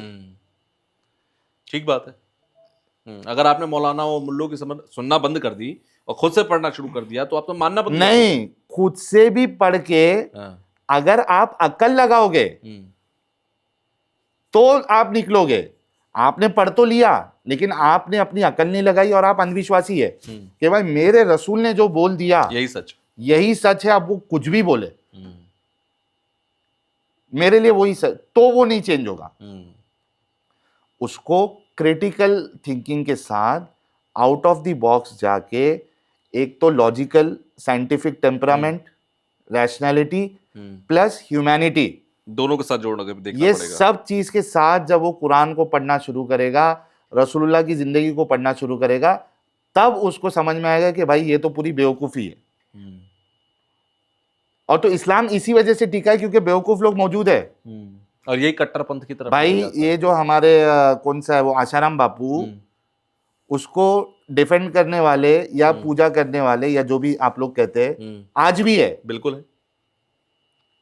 ठीक बात है। अगर आपने मौलाना और मुल्लों की समझ सुनना बंद कर दी और खुद से पढ़ना शुरू कर दिया तो आप तो मानना बंद कर दोगे। नहीं, खुद से भी पढ़ के हाँ। अगर आप अकल लगाओगे तो आप निकलोगे। आपने पढ़ तो लिया लेकिन आपने अपनी अकल नहीं लगाई और आप अंधविश्वासी है कि भाई मेरे रसूल ने जो बोल दिया यही सच है, अब वो कुछ भी बोले मेरे लिए वही सच, तो वो नहीं चेंज होगा। उसको क्रिटिकल थिंकिंग के साथ आउट ऑफ द बॉक्स जाके, एक तो logical scientific temperament, rationality plus humanity, दोनों के साथ जोड़ना देखना ये पड़ेगा। सब चीज के साथ जब वो कुरान को पढ़ना शुरू करेगा, रसूलुल्लाह की जिंदगी को पढ़ना शुरू करेगा, तब उसको समझ में आएगा कि भाई ये तो पूरी बेवकूफी है। और तो इस्लाम इसी वजह से टिका है क्योंकि बेवकूफ लोग मौजूद है। और यही कट्टरपंथ की तरफ भाई ये जो हमारे कौन सा है वो आशाराम बापू, उसको डिफेंड करने वाले या पूजा करने वाले या जो भी आप लोग कहते हैं आज भी है। बिल्कुल है,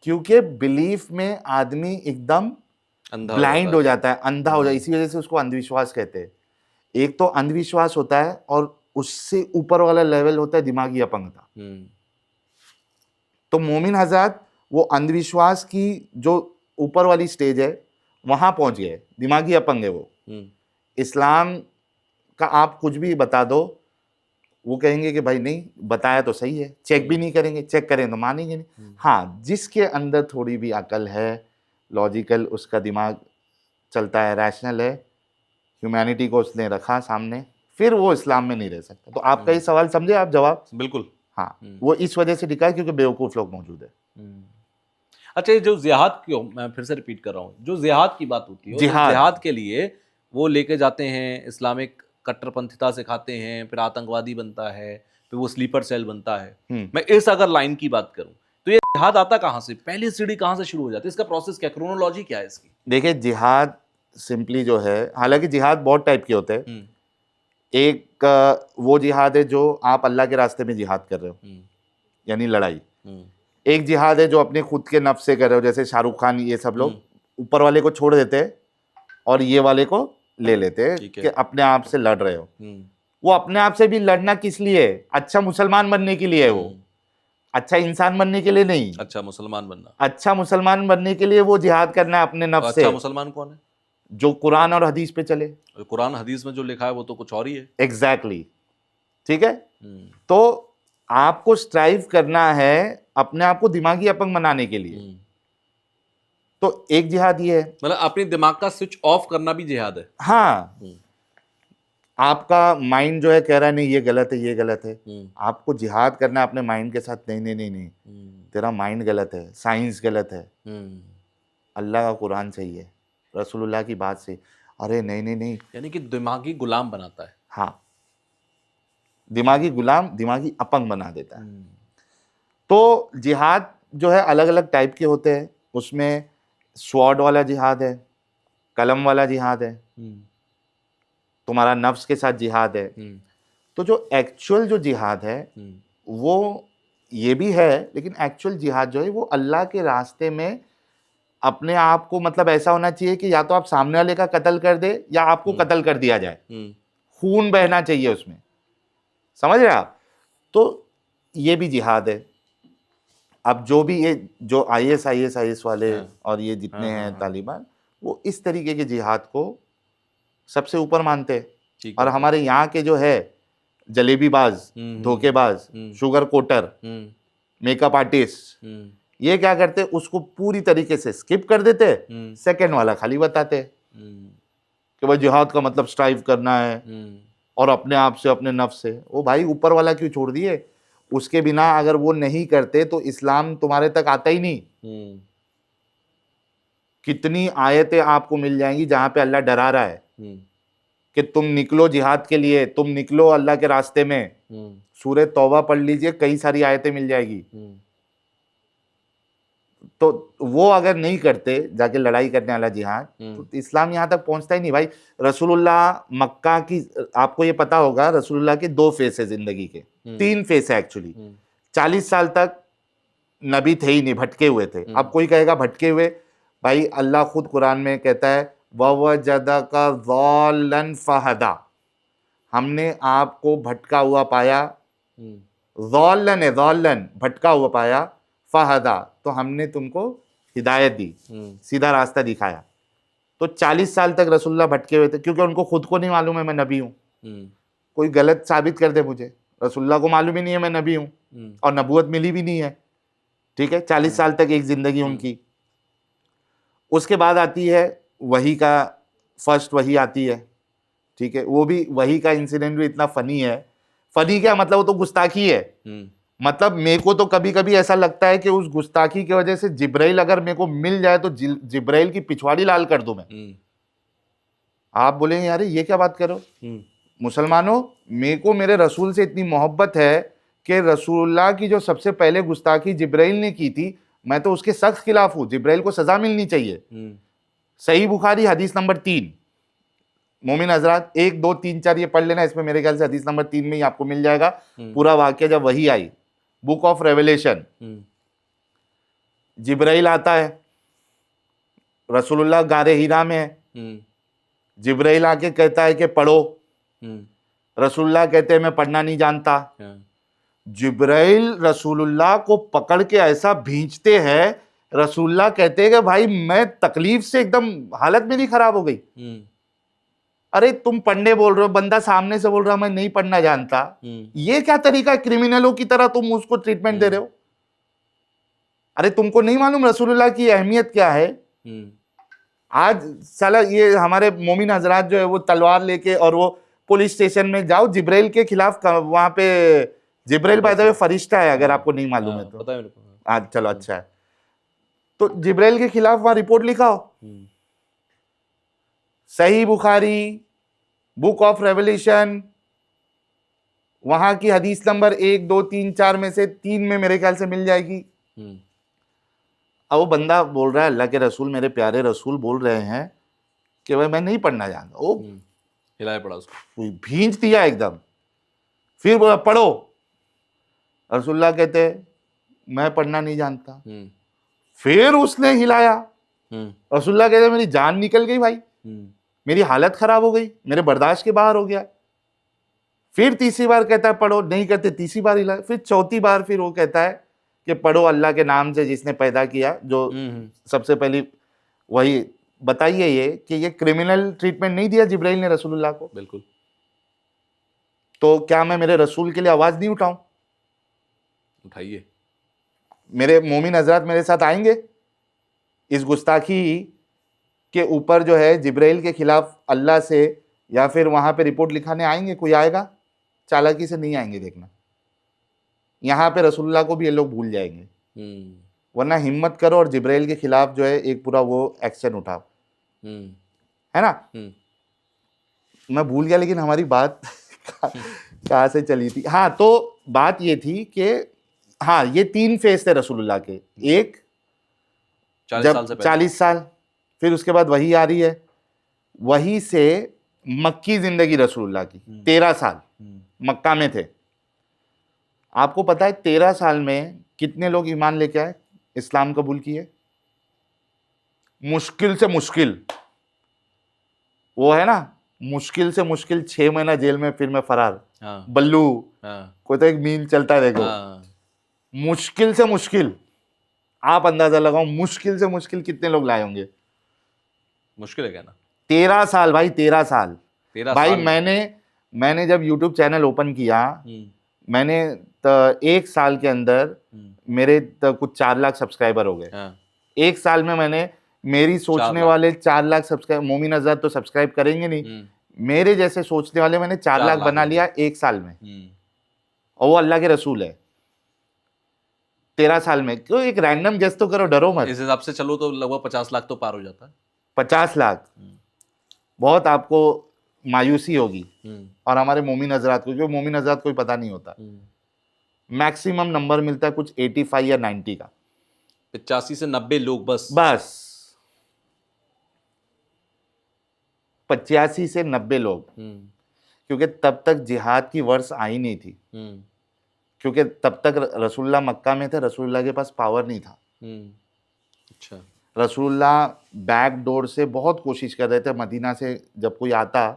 क्योंकि बिलीफ में आदमी एकदम ब्लाइंड हो जाता है, अंधा हो जाता है। इसी वजह से उसको अंधविश्वास कहते हैं। एक तो अंधविश्वास होता है और उससे ऊपर वाला लेवल होता है दिमागी अपंगता। तो मोमिन हजरत वो अंधविश्वास की जो ऊपर वाली स्टेज है वहां पहुंच गए, दिमागी अपंग है वो। इस्लाम का आप कुछ भी बता दो वो कहेंगे कि भाई नहीं बताया तो सही है, चेक भी नहीं करेंगे, चेक करें तो मानेंगे नहीं। हाँ, जिसके अंदर थोड़ी भी अकल है, लॉजिकल उसका दिमाग चलता है, रैशनल है, ह्यूमैनिटी को उसने रखा सामने, फिर वो इस्लाम में नहीं रह सकता। तो आपका ये सवाल समझे आप जवाब? बिल्कुल हाँ, वो इस वजह से टिका है क्योंकि बेवकूफ लोग मौजूद है। अच्छा, ये जो जिहाद की, मैं फिर से रिपीट कर रहा हूँ, जो जिहाद की बात होती है, जिहाद के लिए वो लेके जाते हैं, इस्लामिक कट्टरपंथिता सिखाते हैं, फिर आतंकवादी बनता है, फिर वो स्लीपर सेल बनता है। मैं इस अगर लाइन की बात करूं तो ये जिहाद आता कहां से, पहली सीढ़ी कहां से शुरू हो जाती है, इसका प्रोसेस क्या, क्रोनोलॉजी क्या है इसकी? देखिए जिहाद सिंपली जो है, हालांकि जिहाद बहुत टाइप के होते हैं। एक वो जिहाद है जो आप अल्लाह के रास्ते में जिहाद कर रहे हो, यानी लड़ाई। एक जिहाद है जो अपने खुद के नफ्स से कर रहे हो, जैसे शाहरुख खान ये सब लोग ऊपर वाले को छोड़ देते हैं और ये वाले को ले लेते हैं कि अपने आप से लड़ रहे हो। वो अपने आप से भी लड़ना किस लिए? अच्छा मुसलमान बनने के लिए है, वो अच्छा इंसान बनने के लिए नहीं। अच्छा मुसलमान बनना, अच्छा मुसलमान बनने के लिए वो जिहाद करना है अपने नफ्स से। अच्छा मुसलमान कौन है? जो कुरान और हदीस पे चले। कुरान हदीस में जो लिखा है वो तो कुछ और ही है। एग्जैक्टली ठीक है। तो आपको स्ट्राइव करना है अपने आप को दिमागी अपंग बनाने के लिए। तो एक जिहाद ये है, मतलब अपने दिमाग का स्विच ऑफ करना भी जिहाद है। हाँ, आपका माइंड जो है कह रहा है नहीं ये गलत है, ये गलत है, आपको जिहाद करना है अपने माइंड के साथ। नहीं नहीं नहीं नहीं, तेरा माइंड गलत है, साइंस गलत है, अल्लाह का कुरान सही है, रसूलुल्लाह की बात सही। अरे नहीं नहीं नहीं, यानी कि दिमागी गुलाम बनाता है। हाँ, दिमागी गुलाम, दिमागी अपंग बना देता है। तो जिहाद जो है अलग अलग टाइप के होते हैं। उसमें स्वॉर्ड वाला जिहाद है, कलम वाला जिहाद है, तुम्हारा नफ्स के साथ जिहाद है। तो जो एक्चुअल जो जिहाद है वो ये भी है, लेकिन एक्चुअल जिहाद जो है वो अल्लाह के रास्ते में अपने आप को, मतलब ऐसा होना चाहिए कि या तो आप सामने वाले का कत्ल कर दे या आपको कत्ल कर दिया जाए, खून बहना चाहिए उसमें, समझ रहे आप? तो ये भी जिहाद है। अब जो भी ये जो IS वाले और ये जितने हैं तालिबान, वो इस तरीके के जिहाद को सबसे ऊपर मानते हैं। और हमारे यहाँ के जो है जलेबीबाज, धोखेबाज, शुगर कोटर, मेकअप आर्टिस्ट, ये क्या करते, उसको पूरी तरीके से स्किप कर देते, सेकंड वाला खाली बताते कि भाई जिहाद का मतलब स्ट्राइव करना है और अपने आप से, अपने नफ्स से। वो भाई ऊपर वाला क्यों छोड़ दिए? उसके बिना अगर वो नहीं करते तो इस्लाम तुम्हारे तक आता ही नहीं। कितनी आयतें आपको मिल जाएंगी जहां पे अल्लाह डरा रहा है कि तुम निकलो जिहाद के लिए, तुम निकलो अल्लाह के रास्ते में। सूरह तौबा पढ़ लीजिए, कई सारी आयतें मिल जाएगी। तो वो अगर नहीं करते जाके लड़ाई करने वाला जिहाद, तो इस्लाम यहां तक पहुंचता ही नहीं भाई। रसूलुल्लाह मक्का की, आपको ये पता होगा रसूलुल्लाह के 2 फेस है जिंदगी के, 3 फेस है एक्चुअली। 40 साल तक नबी थे ही नहीं, भटके हुए थे। अब कोई कहेगा भटके हुए, भाई अल्लाह खुद कुरान में कहता है ववजदका ज़ाल्लन फहदा, हमने आपको भटका हुआ पाया। ज़ाल्लन है, ज़ाल्लन भटका हुआ पाया, फहदा तो हमने तुमको हिदायत दी, सीधा रास्ता दिखाया। तो 40 साल तक रसूलुल्लाह भटके हुए थे, क्योंकि उनको खुद को नहीं मालूम है मैं नबी हूं। कोई गलत साबित कर दे मुझे, रसूलुल्लाह को मालूम ही नहीं है मैं नबी हूं, और नबूवत मिली भी नहीं है। ठीक है, 40 साल तक एक जिंदगी उनकी। उसके बाद आती है वही का, फर्स्ट वही आती है। ठीक है, वो भी वही का इंसिडेंट भी इतना फनी है। फनी क्या मतलब, वो तो गुस्ताखी है। मतलब मेरे को तो कभी कभी ऐसा लगता है कि उस गुस्ताखी की वजह से जिब्राइल अगर मेरे को मिल जाए तो जिब्राइल की पिछवाड़ी लाल कर दूं मैं। आप बोलेंगे यार ये क्या बात करो। मुसलमानों, मेरे को मेरे रसूल से इतनी मोहब्बत है कि रसूलुल्लाह की जो सबसे पहले गुस्ताखी जिब्राइल ने की थी, मैं तो उसके सख्त खिलाफ हूं। जिब्राइल को सजा मिलनी चाहिए। सही बुखारी हदीस नंबर 3, मोमिन हजरात 1 2 3 4 ये पढ़ लेना, इसमें मेरे ख्याल से हदीस नंबर 3 में ही आपको मिल जाएगा पूरा वाक्य। जब वही आई, बुक ऑफ रेवलेशन, जिब्राइल आता है, रसूलुल्लाह गारे हीरा में है, जिब्राइल आके कहता है कि पढ़ो, रसूलुल्लाह कहते हैं मैं पढ़ना नहीं जानता। जिब्राइल रसूलुल्लाह को पकड़ के ऐसा भींचते हैं, रसूलुल्लाह कहते हैं कि भाई मैं तकलीफ से एकदम हालत मेरी खराब हो गई। अरे तुम पढ़ने बोल रहे हो, बंदा सामने से बोल रहा मैं नहीं पढ़ना जानता। ये क्या तरीका है, क्रिमिनलों की तरह तुम उसको ट्रीटमेंट दे रहे हो। अरे तुमको नहीं मालूम रसूलुल्लाह की अहमियत क्या है। आज साला ये हमारे मोमिन हजरात जो है वो तलवार लेके और वो पुलिस स्टेशन में जाओ, जिब्राइल के खिलाफ वहां पे, जिब्राइल बाय द वे फरिश्ता है अगर आपको नहीं मालूम है तो। पता है मेरे को। चलो अच्छा है। तो जिब्राइल के खिलाफ वहां रिपोर्ट लिखाओ। सही बुखारी, बुक ऑफ रेवलेशन, वहां की हदीस नंबर 1 2 3 4 में से 3 में मेरे ख्याल से मिल जाएगी। अब वो बंदा बोल रहा है अल्लाह के रसूल, मेरे प्यारे रसूल बोल रहे हैं कि भाई मैं नहीं पढ़ना जानता। ओ हिलाया पड़ा उसको, भींच दिया एकदम। फिर बोला पढ़ो, रसूलुल्लाह कहते मैं पढ़ना नहीं जानता। फिर उसने हिलाया, रसूलुल्लाह कहते मेरी जान निकल गई भाई, मेरी हालत खराब हो गई, मेरे बर्दाश्त के बाहर हो गया। फिर तीसरी बार कहता है पढ़ो, नहीं कहते, तीसरी बार हिलाया। फिर चौथी बार फिर वो कहता है कि पढ़ो अल्लाह के नाम से जिसने पैदा किया, जो सबसे पहली वही। बताइए ये कि ये क्रिमिनल ट्रीटमेंट नहीं दिया जिब्राइल ने रसूलुल्लाह को? बिल्कुल। तो क्या मैं मेरे रसूल के लिए आवाज नहीं उठाऊं? उठाइए। मेरे मोमिन हजरात मेरे साथ आएंगे इस गुस्ताखी के ऊपर जो है जिब्राइल के खिलाफ अल्लाह से, या फिर वहां पे रिपोर्ट लिखाने आएंगे? कोई आएगा? चालाकी से नहीं आएंगे। देखना यहाँ पे रसूलुल्लाह को भी ये लोग भूल जाएंगे। वरना हिम्मत करो और जिब्राइल के खिलाफ जो है एक पूरा वो एक्शन उठाओ, है ना। मैं भूल गया लेकिन हमारी बात कहाँ से चली थी। हाँ, तो बात ये थी कि हाँ ये 3 फेज थे रसूलुल्लाह के। एक जब 40 साल, फिर उसके बाद वही आ रही है, वही से मक्की जिंदगी रसूलुल्लाह की 13 साल मक्का में थे। आपको पता है 13 साल में कितने लोग ईमान लेके आए, इस्लाम कबूल किए? मुश्किल से मुश्किल, वो है ना, मुश्किल से मुश्किल 6 महीना जेल में, फिर मैं फरार। बल्लू, कोई तो एक मीम चलता है देखो। मुश्किल से मुश्किल, आप अंदाजा लगाओ मुश्किल से मुश्किल कितने लोग लाए होंगे। मुश्किल है क्या ना। 13 साल भाई, 13 साल। 13 भाई साल मैंने जब YouTube चैनल ओपन किया, मैंने 1 साल के अंदर मेरे कुछ 4 लाख सब्सक्राइबर हो गए। 1 साल में मैंने, मेरी सोचने वाले 4 लाख सब्सक्राइब, मोमिन आजाद तो सब्सक्राइब करेंगे नहीं, मेरे जैसे सोचने वाले मैंने 4 लाख बना लिया 1 साल में। और वो अल्लाह के रसूल है। 13 साल में। क्यों, एक रैंडम गेस तो करो, डरो मत। इस हिसाब से चलो तो लगभग 50 लाख तो पार हो जाता है। 50 लाख बहुत आपको मायूसी होगी, और हमारे मोमिन हजरात को, क्योंकि मोमिन हजरात कोई पता नहीं होता। मैक्सिमम नंबर मिलता है कुछ 85 या 90 का। 85 से 90 लोग बस। 85 से 90 लोग, क्योंकि तब तक जिहाद की वर्ष आई नहीं थी, क्योंकि तब तक रसूलुल्लाह मक्का में थे, रसूलुल्लाह के पास पावर नहीं था। अच्छा। रसूलुल्लाह बैक डोर से बहुत कोशिश कर रहे थे मदीना से जब कोई आता,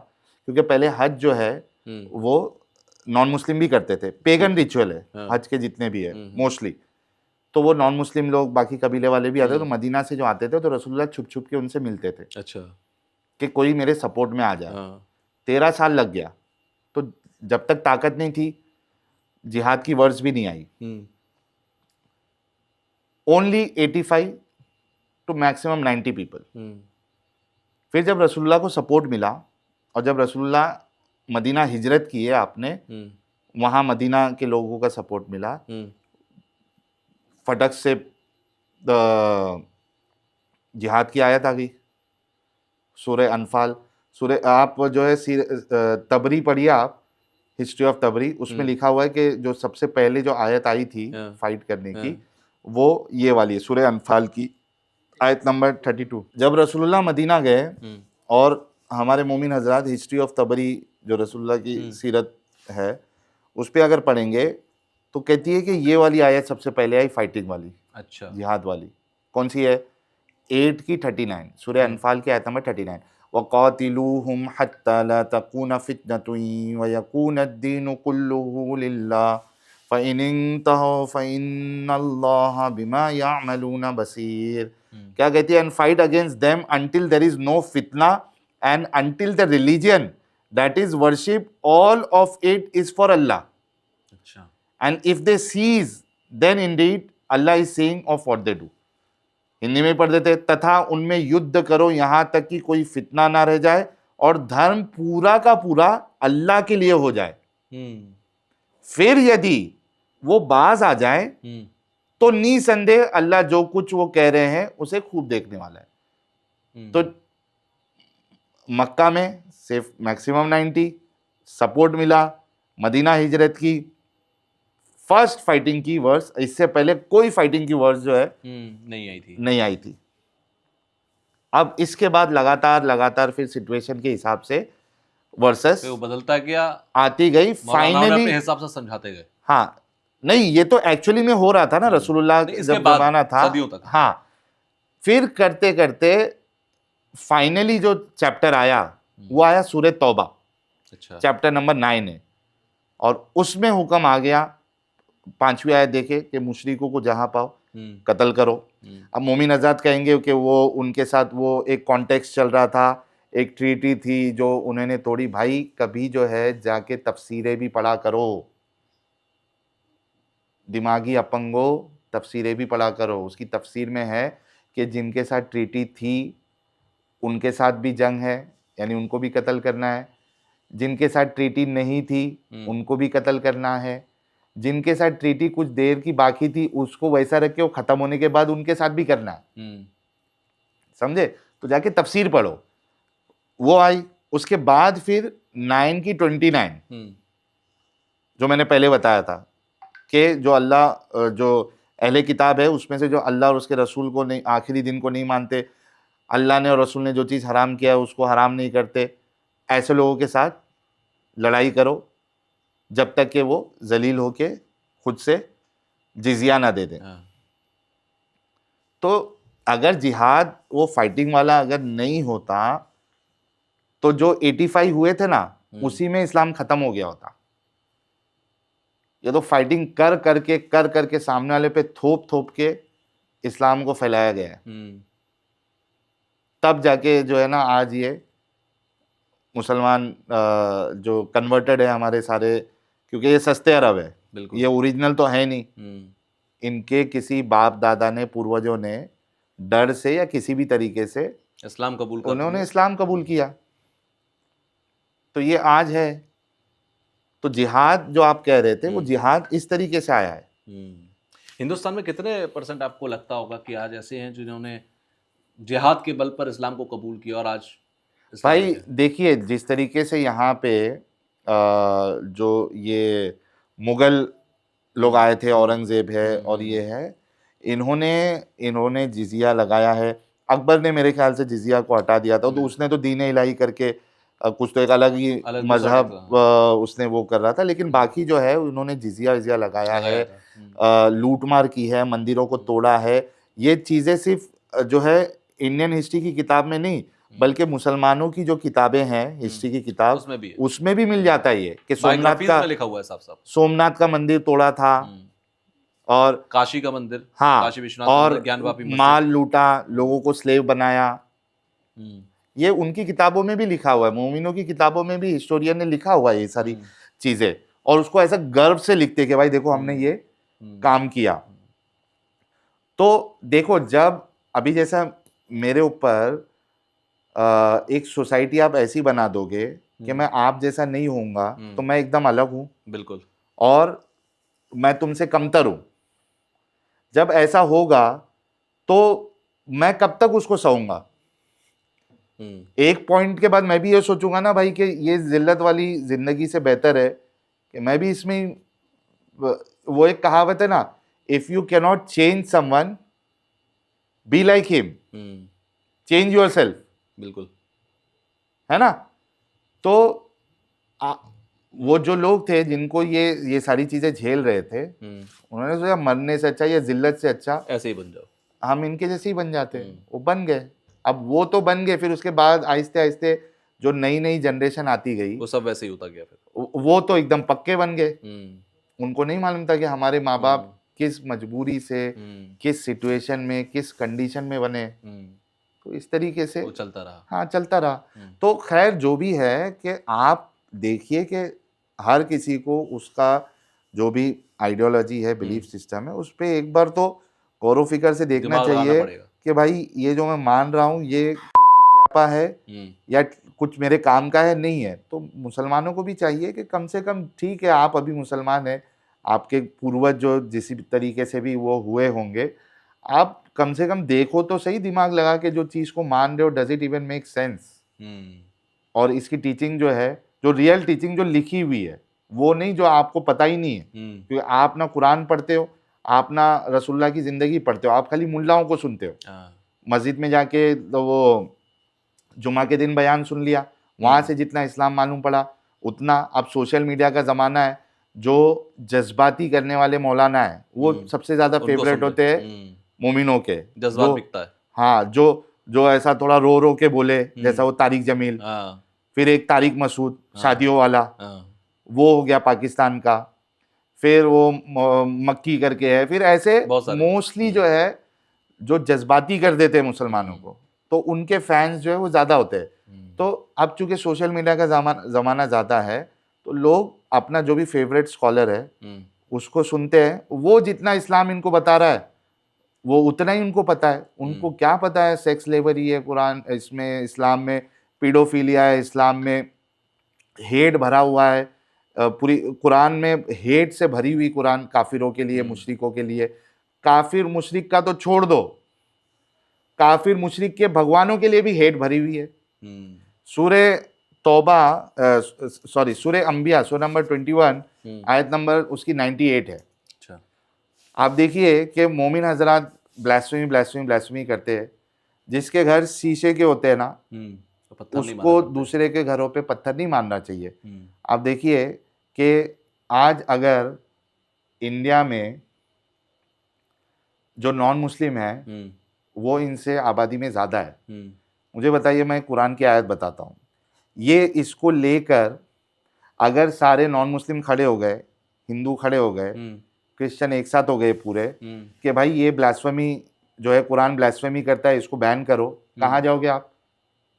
क्योंकि पहले हज जो है वो नॉन मुस्लिम भी करते थे, पेगन रिचुअल है हाँ। हज के जितने भी है मोस्टली, तो वो नॉन मुस्लिम लोग बाकी कबीले वाले भी आते, तो मदीना से जो आते थे तो रसूलुल्लाह छुप छुप के उनसे मिलते थे। अच्छा। कि कोई मेरे सपोर्ट में आ जाए। हाँ। 13 साल लग गया, तो जब तक ताकत नहीं थी, जिहाद की वर्ष भी नहीं आई। Only 85 to maximum 90 people. फिर जब रसूलुल्लाह को सपोर्ट मिला, और जब रसूलुल्लाह मदीना हिजरत की है आपने, वहां मदीना के लोगों का सपोर्ट मिला, फटक से जिहाद की आयत आ गई, सूरह अनफाल। सूरह, आप जो है तबरी पढ़िए आप, हिस्ट्री ऑफ तबरी, उसमें लिखा हुआ है कि जो सबसे पहले जो आयत आई थी फाइट करने की, वो ये वाली है, सूरह अनफाल की आयत नंबर 32। जब रसूलुल्लाह मदीना गए, और हमारे मोमिन हजरात हिस्ट्री ऑफ तबरी जो रसूलुल्लाह की सीरत है उस पर अगर पढ़ेंगे तो कहती है कि ये वाली आयत सबसे पहले आई, फाइटिंग वाली। अच्छा। जिहाद वाली कौन सी है? 8 की 39, सूरह अनफाल की आयत नंबर 39। वक़ातिलूहुम हत्ता ला तकून फितनतुन व यकून अद्दीनु कुल्लुहु लिल्लाह फ़इन इंतहू फ़इन्नल्लाह बिमा यअमलून बसीर। क्या कहती है? And fight against them until there is no फितना and until the religion that is worship all of it is for Allah. अच्छा। And if they cease then indeed Allah is seeing of what they do. Hindi में पढ़ देते, तथा उनमें युद्ध करो यहां तक कि कोई फितना ना रह जाए और धर्म पूरा का पूरा अल्लाह के लिए हो जाए। फिर यदि वो बाज आ जाए तो निसंदेह अल्लाह जो कुछ वो कह रहे हैं उसे खूब देखने वाला है। तो मक्का में सिर्फ मैक्सिमम 90 सपोर्ट मिला, मदीना हिजरत की, फर्स्ट फाइटिंग की वर्ष, इससे पहले कोई फाइटिंग की वर्ष जो है नहीं आई थी। अब इसके बाद लगातार फिर सिचुएशन के हिसाब से वर्सेस बदलता गया, आती गई, फाइनली अपने हिसाब से समझाते गए। हाँ, नहीं ये तो एक्चुअली में हो रहा था ना, रसूलुल्लाह जब जमाना था, हाँ, फिर करते करते फाइनली जो चैप्टर आया वो आया सूरह तौबा। अच्छा। चैप्टर नंबर 9 है, और उसमें हुक्म आ गया, 5वीं आयत देखे कि मुशरिकों को जहां पाओ कत्ल करो। अब मोमिन आजाद कहेंगे कि वो उनके साथ वो एक कॉन्टेक्स्ट चल रहा था, एक ट्रीटी थी जो उन्होंने तोड़ी। भाई कभी जो है जाके तफसीरें भी पढ़ा करो, दिमागी अपंगो, तफसीरें भी पढ़ा करो। उसकी तफसीर में है कि जिनके साथ ट्रीटी थी उनके साथ भी जंग है, यानी उनको भी कत्ल करना है। जिनके साथ ट्रीटी नहीं थी उनको भी कत्ल करना है। जिनके साथ ट्रीटी कुछ देर की बाकी थी उसको वैसा रख के वो खत्म होने के बाद उनके साथ भी करना है। समझे? तो जाके तफसीर पढ़ो, वो आई। उसके बाद फिर 9 की 29 जो मैंने पहले बताया था कि जो अल्लाह, जो अहले किताब है उसमें से जो अल्लाह और उसके रसूल को नहीं, आखिरी दिन को नहीं मानते, अल्लाह ने और रसूल ने जो चीज़ हराम किया है उसको हराम नहीं करते, ऐसे लोगों के साथ लड़ाई करो जब तक कि वो जलील होके खुद से जिजिया ना दे दें। तो अगर जिहाद वो फाइटिंग वाला अगर नहीं होता तो जो 85 हुए थे ना उसी में इस्लाम खत्म हो गया होता। ये तो फाइटिंग कर करके सामने वाले पे थोप के इस्लाम को फैलाया गया है। तब जाके जो है ना आज ये मुसलमान जो कन्वर्टेड है हमारे सारे, क्योंकि ये सस्ते अरब है, ये ओरिजिनल तो है नहीं। इनके किसी बाप दादा ने, पूर्वजों ने डर से या किसी भी तरीके से इस्लाम कबूल कर उन्होंने इस्लाम कबूल किया, तो ये आज है। तो जिहाद जो आप कह रहे थे वो जिहाद इस तरीके से आया है। हिंदुस्तान में कितने परसेंट आपको लगता होगा कि आज ऐसे हैं जिन्होंने जिहाद के बल पर इस्लाम को कबूल किया और आज इस्लामिक भाई है? देखिए, जिस तरीके से यहाँ पे जो ये मुगल लोग आए थे, औरंगजेब है और ये है, इन्होंने इन्होंने जिजिया लगाया है। अकबर ने मेरे ख्याल से जिजिया को हटा दिया था, तो उसने तो दीन इलाही करके कुछ तो एक अलग ही अलग दूसरा मजहब था, उसने वो कर रहा था, लेकिन बाकी जो है उन्होंने जिजिया विजिया लगाया है, लगाया था। लूटमार की है, मंदिरों को तोड़ा है। ये चीजें सिर्फ जो है इंडियन हिस्ट्री की किताब में नहीं, बल्कि मुसलमानों की जो किताबें हैं, हिस्ट्री की किताब, उसमें भी है, उसमें भी मिल जाता है ये कि बायोग्राफीज में लिखा हुआ है साफ साफ। सोमनाथ का मंदिर तोड़ा था, और काशी का मंदिर, हाँ, काशी विश्वनाथ मंदिर, और ज्ञानवापी माल मस्जिद। लूटा, लोगों को स्लेव बनाया। हम्म, ये उनकी किताबों में भी लिखा हुआ है, मोमिनों की किताबों में भी हिस्टोरियन ने लिखा हुआ है ये सारी चीजें, और उसको ऐसा गर्व से लिखते कि भाई देखो हमने ये काम किया। तो देखो, जब अभी जैसा मेरे ऊपर एक सोसाइटी आप ऐसी बना दोगे कि मैं आप जैसा नहीं होऊंगा, तो मैं एकदम अलग हूं बिल्कुल। और मैं तुमसे कमतर हूं। जब ऐसा होगा तो मैं कब तक उसको सहूंगा? एक पॉइंट के बाद मैं भी ये सोचूंगा ना भाई कि ये जिल्लत वाली जिंदगी से बेहतर है कि मैं भी इसमें वो एक कहावत है ना, if you cannot change someone, be like him, change yourself. बिल्कुल। है ना? तो वो जो लोग थे जिनको ये सारी चीजें झेल रहे थे, उन्होंने सोचा मरने से अच्छा या जिल्लत से अच्छा ऐसे ही बन जाओ, हम इनके जैसे ही बन जाते। वो बन गए। अब वो तो बन गए, फिर उसके बाद आहिस्ते आहिस्ते जो नई नई जनरेशन आती गई, वो सब वैसे ही होता गया फिर। वो तो एकदम पक्के बन गए। उनको नहीं मालूम था कि हमारे माँ बाप किस मजबूरी से, किस सिचुएशन में, किस कंडीशन में बने। तो इस तरीके से वो चलता रहा। हाँ, चलता रहा। तो खैर जो भी है कि आप देखिए कि हर किसी को उसका जो भी आइडियोलॉजी है, बिलीफ सिस्टम है, उस पर एक बार तो गौर फिक्र से देखना दिमाग लगाना चाहिए पड़ेगा कि भाई ये जो मैं मान रहा हूँ ये चुतियापा है या कुछ मेरे काम का है, नहीं है। तो मुसलमानों को भी चाहिए कि कम से कम, ठीक है आप अभी मुसलमान हैं, आपके पूर्वज जो जिस तरीके से भी वो हुए होंगे, आप कम से कम देखो तो सही दिमाग लगा के जो चीज़ को मान रहे हो, does it even make sense. और इसकी टीचिंग जो है, जो रियल टीचिंग जो लिखी हुई है, वो नहीं जो आपको पता ही नहीं है, क्योंकि आप ना कुरान पढ़ते हो, आप ना रसूलुल्लाह की जिंदगी पढ़ते हो, आप खाली मुल्लाओं को सुनते हो। मस्जिद में जाके तो वो जुमा के दिन बयान सुन लिया, वहां से जितना इस्लाम मालूम पड़ा उतना। अब सोशल मीडिया का जमाना है, जो जज्बाती करने वाले मौलाना है वो सबसे ज्यादा फेवरेट होते हैं मोमिनों के, जज्बात बिकता है। हाँ, जो ऐसा थोड़ा रो रो के बोले, जैसा वो तारिक जमील, फिर एक तारिक मसूद शादियों वाला, वो हो गया पाकिस्तान का, फिर वो मक्की करके है, फिर ऐसे मोस्टली जो है जो जज्बाती कर देते हैं मुसलमानों को, तो उनके फैंस जो है वो ज्यादा होते हैं। तो अब चूंकि सोशल मीडिया का जमाना ज्यादा है, तो लोग अपना जो भी फेवरेट स्कॉलर है उसको सुनते हैं। वो जितना इस्लाम इनको बता रहा है वो उतना ही उनको पता है। उनको क्या पता है सेक्स स्लेवरी है कुरान इसमें, इस्लाम में पीडोफिलिया है, इस्लाम में हेट भरा हुआ है, पूरी कुरान में हेट से भरी हुई कुरान काफिरों के लिए, मुशरिकों के लिए। काफिर मुशरिक का तो छोड़ दो, काफिर मुशरिक के भगवानों के लिए भी हेट भरी हुई है। सूरे तौबा, सॉरी सूरे अंबिया, सूरा नंबर 21 आयत नंबर उसकी 98 है। आप देखिए कि मोमिन हजरात ब्लास्फेमी करते हैं। जिसके घर शीशे के होते हैं ना, उसको दूसरे के घरों पे पत्थर नहीं मारना चाहिए। आप देखिए कि आज अगर इंडिया में जो नॉन मुस्लिम है वो इनसे आबादी में ज़्यादा है। मुझे बताइए, मैं कुरान की आयत बताता हूँ, ये इसको लेकर अगर सारे नॉन मुस्लिम खड़े हो गए, हिंदू खड़े हो गए, क्रिश्चियन एक साथ हो गए पूरे, कि भाई ये ब्लास्फेमी जो है, कुरान ब्लास्फेमी करता है, इसको बैन करो, कहाँ जाओगे आप?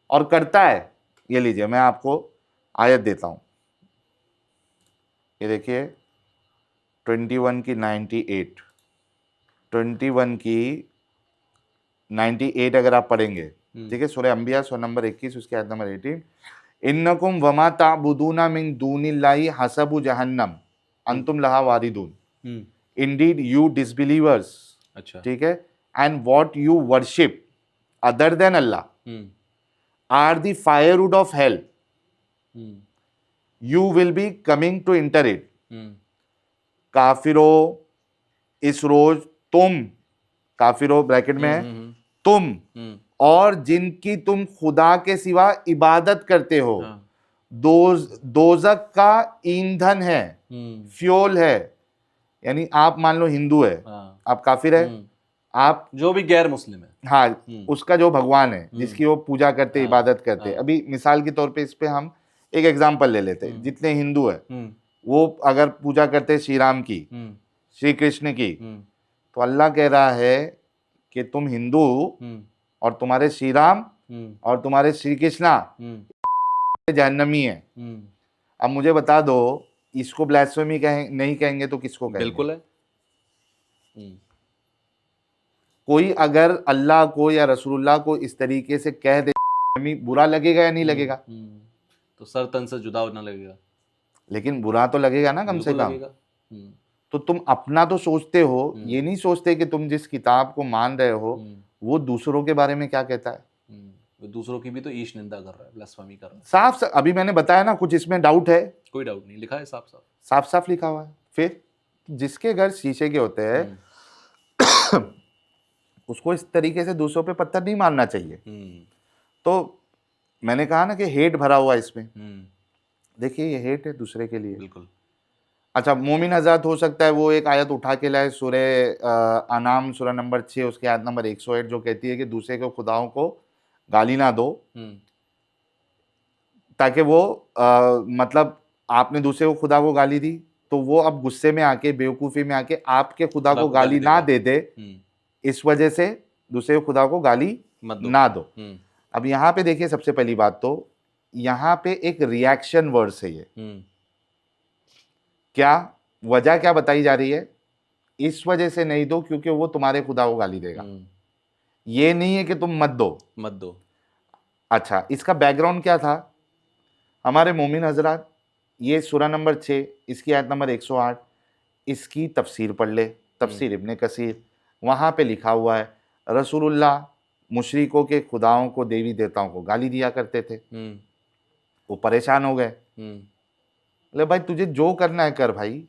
और करता है। ये लीजिए, मैं आपको आयत देता हूँ, ये देखिए 21 की 98, 21 की 98 अगर आप पढ़ेंगे, ठीक है, सूरह अंबिया सूरा नंबर 21 उसके आयत नंबर 18, इन्नकुम वमा ताबुदूना मिन दूनिल्लाहि हसबु जहन्नम अंतुम लहा वारिदून। इंडीड यू डिसबिलीवर्स, अच्छा। ठीक है, and what you worship other than Allah are the firewood of hell, you will be coming to enter it. काफिरो, इस रोज तुम, काफिरो ब्रैकेट में है, तुम और जिनकी तुम खुदा के सिवा इबादत करते हो, हाँ। दोजक का ईंधन है, फ्यूल है। यानी आप मान लो हिंदू है, हाँ। आप काफिर है, आप जो भी गैर मुस्लिम है, हाँ, उसका जो भगवान है जिसकी वो पूजा करते, हाँ, इबादत करते, हाँ। अभी मिसाल के तौर पे इस पे हम एक एग्जांपल ले लेते हैं। जितने हिंदू है वो अगर पूजा करते श्री राम की, श्री कृष्ण की, तो अल्लाह कह रहा है कि तुम हिंदू और तुम्हारे श्री राम और तुम्हारे श्री कृष्णा जहन्नमी है। अब मुझे बता दो, इसको ब्लास्फेमी नहीं कहेंगे तो किसको कहेंगे? बिल्कुल है। कोई अगर अल्लाह को या रसूलुल्लाह को इस तरीके से कह दे, बुरा लगेगा या नहीं लगेगा? तो सर तन से जुदा होना लगेगा। लेकिन बुरा तो लगेगा ना कम से बिल्कुल कम। लगेगा। तो तुम अपना तो सोचते हो, ये नहीं सोचते कि तुम जिस किताब को मान रहे हो वो दूसरों के बारे में क्या कहता है। वो दूसरों की भी तो ईश निंदा कर रहा है, ब्लास्फेमी कर रहा है। साफ अभी मैंने बताया ना, कुछ इसमें डाउट है? कोई डाउट नहीं, लिखा है साफ साफ, साफ साफ लिखा हुआ है। फिर जिसके घर शीशे के होते हैं उसको इस तरीके से दूसरों पे पत्थर नहीं मारना चाहिए। तो मैंने कहा ना कि हेट भरा हुआ इसमें। देखिए ये हेट है दूसरे के लिए। बिल्कुल। अच्छा, मोमिन हजरत हो सकता है वो एक आयत उठा के लाए, सूरे अनाम सूरा नंबर 6 उसके आयत नंबर 108 जो कहती है कि दूसरे के खुदाओं को गाली ना दो, ताकि वो मतलब आपने दूसरे को खुदा को गाली दी तो वो अब गुस्से में आके, बेवकूफ़ी में आके आपके खुदा को गाली ना दे दे, इस वजह से दूसरे खुदा को गाली ना दो। अब यहाँ पे देखिए, सबसे पहली बात तो यहाँ पे एक रिएक्शन वर्ड्स है ये। क्या वजह क्या बताई जा रही है? इस वजह से नहीं दो क्योंकि वो तुम्हारे खुदा को गाली देगा। ये नहीं है कि तुम मत दो। अच्छा, इसका बैकग्राउंड क्या था? हमारे मोमिन हजरात, ये सूरा नंबर 6 इसकी आयत नंबर 108 इसकी तफसीर पढ़ ले, तफसीर इब्ने कसीर। वहाँ पे लिखा हुआ है रसूलुल्लाह मुशरिकों के खुदाओं को, देवी देवताओं को गाली दिया करते थे। वो परेशान हो गए, ले भाई तुझे जो करना है कर भाई,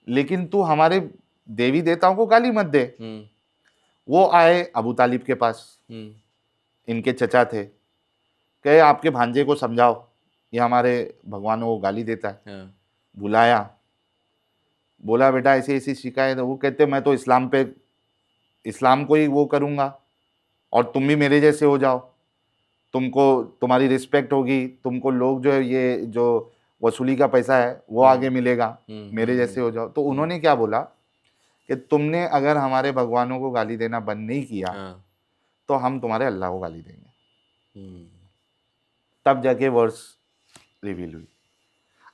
लेकिन तू हमारे देवी देवताओं को गाली मत दे। वो आए अबू तालिब के पास, इनके चचा थे, कहे आपके भांजे को समझाओ, ये हमारे भगवानों को गाली देता है। बुलाया, बोला बेटा ऐसी ऐसी शिकायत है। वो कहते मैं तो इस्लाम को ही वो करूँगा और तुम भी मेरे जैसे हो जाओ, तुमको तुम्हारी रिस्पेक्ट होगी, तुमको लोग जो है ये जो वसूली का पैसा है वो आगे मिलेगा, मेरे जैसे हो जाओ। तो उन्होंने क्या बोला कि तुमने अगर हमारे भगवानों को गाली देना बंद नहीं किया तो हम तुम्हारे अल्लाह को गाली देंगे। तब जाके वर्स रिवील हुई।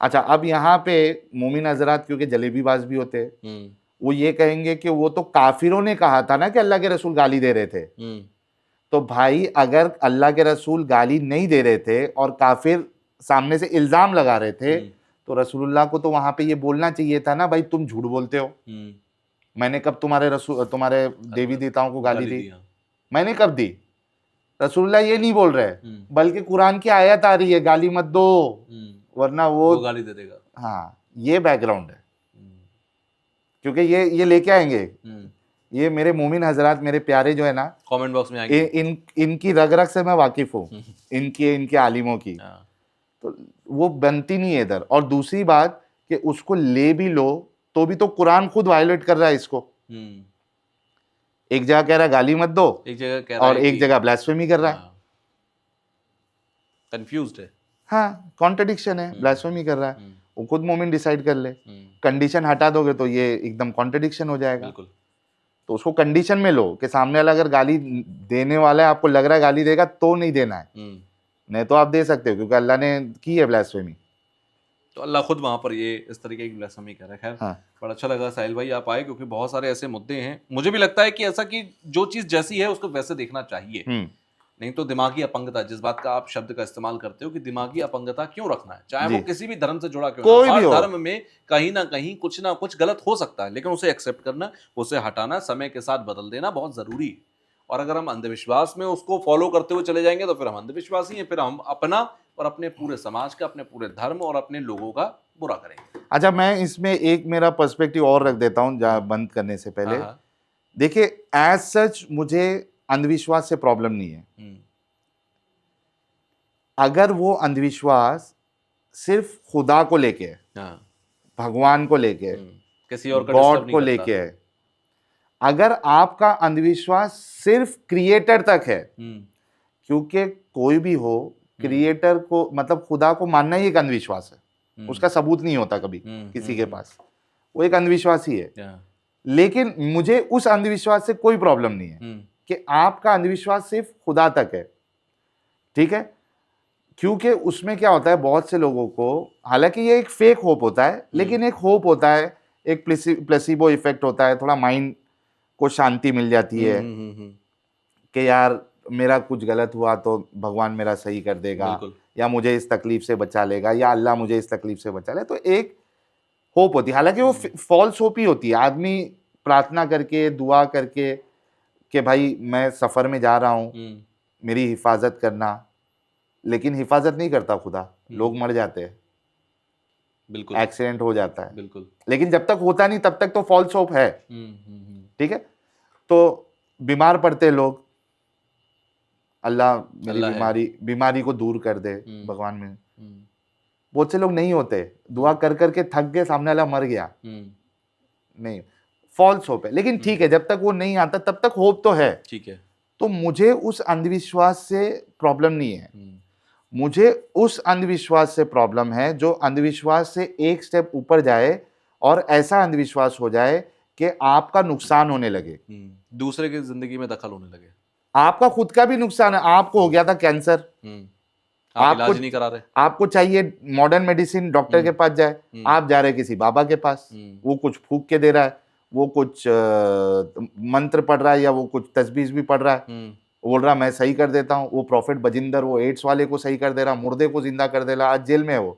अच्छा, अब यहाँ पे मोमिन हजरात क्योंकि जलेबीबाज भी होते हैं, वो ये कहेंगे कि वो तो काफिरों ने कहा था ना कि अल्लाह के रसूल गाली दे रहे थे। तो भाई अगर अल्लाह के रसूल गाली नहीं दे रहे थे और काफिर सामने से इल्जाम लगा रहे थे तो रसूलुल्लाह को तो वहां पे ये बोलना चाहिए था ना, भाई तुम झूठ बोलते हो, मैंने कब तुम्हारे देवी देवताओं को गाली दी? मैंने कब दी? रसूलुल्लाह ये नहीं बोल रहे, बल्कि कुरान की आयत आ रही है गाली मत दो वरना वो गाली दे देगा। हाँ, ये बैकग्राउंड है। क्योंकि ये लेके आएंगे, ये मेरे मोमिन हजरात, मेरे प्यारे जो है ना, कमेंट बॉक्स में आएंगे। इनकी रग रग से मैं वाकिफ हूँ, इनके आलिमों की। तो वो बनती नहीं है इधर। और दूसरी बात कि उसको ले भी लो तो भी तो कुरान खुद वायलेट कर रहा है इसको। एक जगह कह रहा है गाली मत दो, एक जगह कह रहा और एक जगह ब्लास्फेमी कर रहा है। कंफ्यूज्ड है। हाँ, कॉन्ट्रडिक्शन है, ब्लास्फेमी कर रहा है। वो खुद मोमिन डिसाइड कर ले। कंडीशन हटा दोगे तो ये एकदम कॉन्ट्रडिक्शन हो जाएगा। बिल्कुल। तो उसको कंडीशन में लो कि सामने वाला अगर गाली देने वाला है, आपको लग रहा है गाली देगा, तो नहीं देना है। नहीं तो आप दे सकते हो क्योंकि अल्लाह ने की है ब्लास्फेमी। तो अल्लाह खुद वहां पर ये इस तरीके की ब्लास्फेमी कर रहा है। खैर, हाँ। बड़ा अच्छा लगा साहिल भाई आप आए, क्योंकि बहुत सारे ऐसे मुद्दे हैं। मुझे भी लगता है कि ऐसा कि जो चीज़ जैसी है उसको वैसे देखना चाहिए। नहीं तो दिमागी अपंगता, जिस बात का आप शब्द का इस्तेमाल करते हो कि दिमागी अपंगता क्यों रखना है, चाहे जी। वो किसी भी धर्म से जुड़ा क्यों कोई ना भी हो। हो। हर धर्म में कहीं ना कुछ गलत हो सकता है, लेकिन उसे एक्सेप्ट करना, उसे हटाना, समय के साथ बदल देना बहुत जरूरी है। और अगर हम अंधविश्वास में उसको फॉलो करते हुए चले जाएंगे तो फिर हम अंधविश्वासी हैं, फिर हम अपना और अपने पूरे समाज का, अपने पूरे धर्म और अपने लोगों का बुरा करेंगे। अच्छा, मैं इसमें एक मेरा पर्सपेक्टिव और रख देता हूँ जहाँ बंद करने से पहले। हाँ हाँ। देखिए, एज सच मुझे अंधविश्वास से प्रॉब्लम नहीं है, अगर वो अंधविश्वास सिर्फ खुदा को लेके है, हाँ। भगवान को लेके है, किसी और का डिस्टर्ब गॉड नहीं को करता। लेके है। अगर आपका अंधविश्वास सिर्फ क्रिएटर तक है, क्योंकि कोई भी हो, क्रिएटर को मतलब खुदा को मानना ही एक अंधविश्वास है, उसका सबूत नहीं होता कभी किसी के पास, वो एक अंधविश्वास ही है। लेकिन मुझे उस अंधविश्वास से कोई प्रॉब्लम नहीं है कि आपका अंधविश्वास सिर्फ खुदा तक है, ठीक है। क्योंकि उसमें क्या होता है, बहुत से लोगों को, हालांकि ये एक फेक होप होता है, लेकिन एक होप होता है, एक प्लेसिबो इफेक्ट होता है, थोड़ा माइंड को शांति मिल जाती है कि यार मेरा कुछ गलत हुआ तो भगवान मेरा सही कर देगा, या मुझे इस तकलीफ से बचा लेगा, या अल्लाह मुझे इस तकलीफ से बचा ले, तो एक होप होती है। हालांकि वो फॉल्स होप ही होती है। आदमी प्रार्थना करके, दुआ करके कि भाई मैं सफर में जा रहा हूं, मेरी हिफाजत करना, लेकिन हिफाजत नहीं करता खुदा, लोग मर जाते हैं, बिल्कुल, एक्सीडेंट हो जाता है, बिल्कुल। लेकिन जब तक होता नहीं तब तक तो फॉल्स होप है, ठीक है। तो बीमार पड़ते लोग, अल्लाह मेरी बीमारी को दूर कर दे भगवान में, बहुत से लोग नहीं होते, दुआ कर करके थक गए, सामने वाला मर गया, नहीं, फॉल्स होप है। लेकिन ठीक है, जब तक वो नहीं आता तब तक होप तो है, ठीक है। तो मुझे उस अंधविश्वास से प्रॉब्लम नहीं है। मुझे उस अंधविश्वास से प्रॉब्लम है जो अंधविश्वास से एक स्टेप ऊपर जाए और ऐसा अंधविश्वास हो जाए कि आपका नुकसान होने लगे, दूसरे की जिंदगी में दखल होने लगे, आपका खुद का भी नुकसान है। आपको हो गया था कैंसर, आप इलाज नहीं करा रहे, आपको चाहिए मॉडर्न मेडिसिन, डॉक्टर के पास जाए, आप जा रहे किसी बाबा के पास, वो कुछ फूक के दे रहा है, वो कुछ मंत्र पढ़ रहा है, या वो कुछ तस्बीह भी पढ़ रहा है, बोल रहा मैं सही कर देता हूँ। वो प्रॉफिट बजिंदर, वो एड्स वाले को सही कर दे रहा, मुर्दे को जिंदा कर दे रहा, आज जेल में है वो।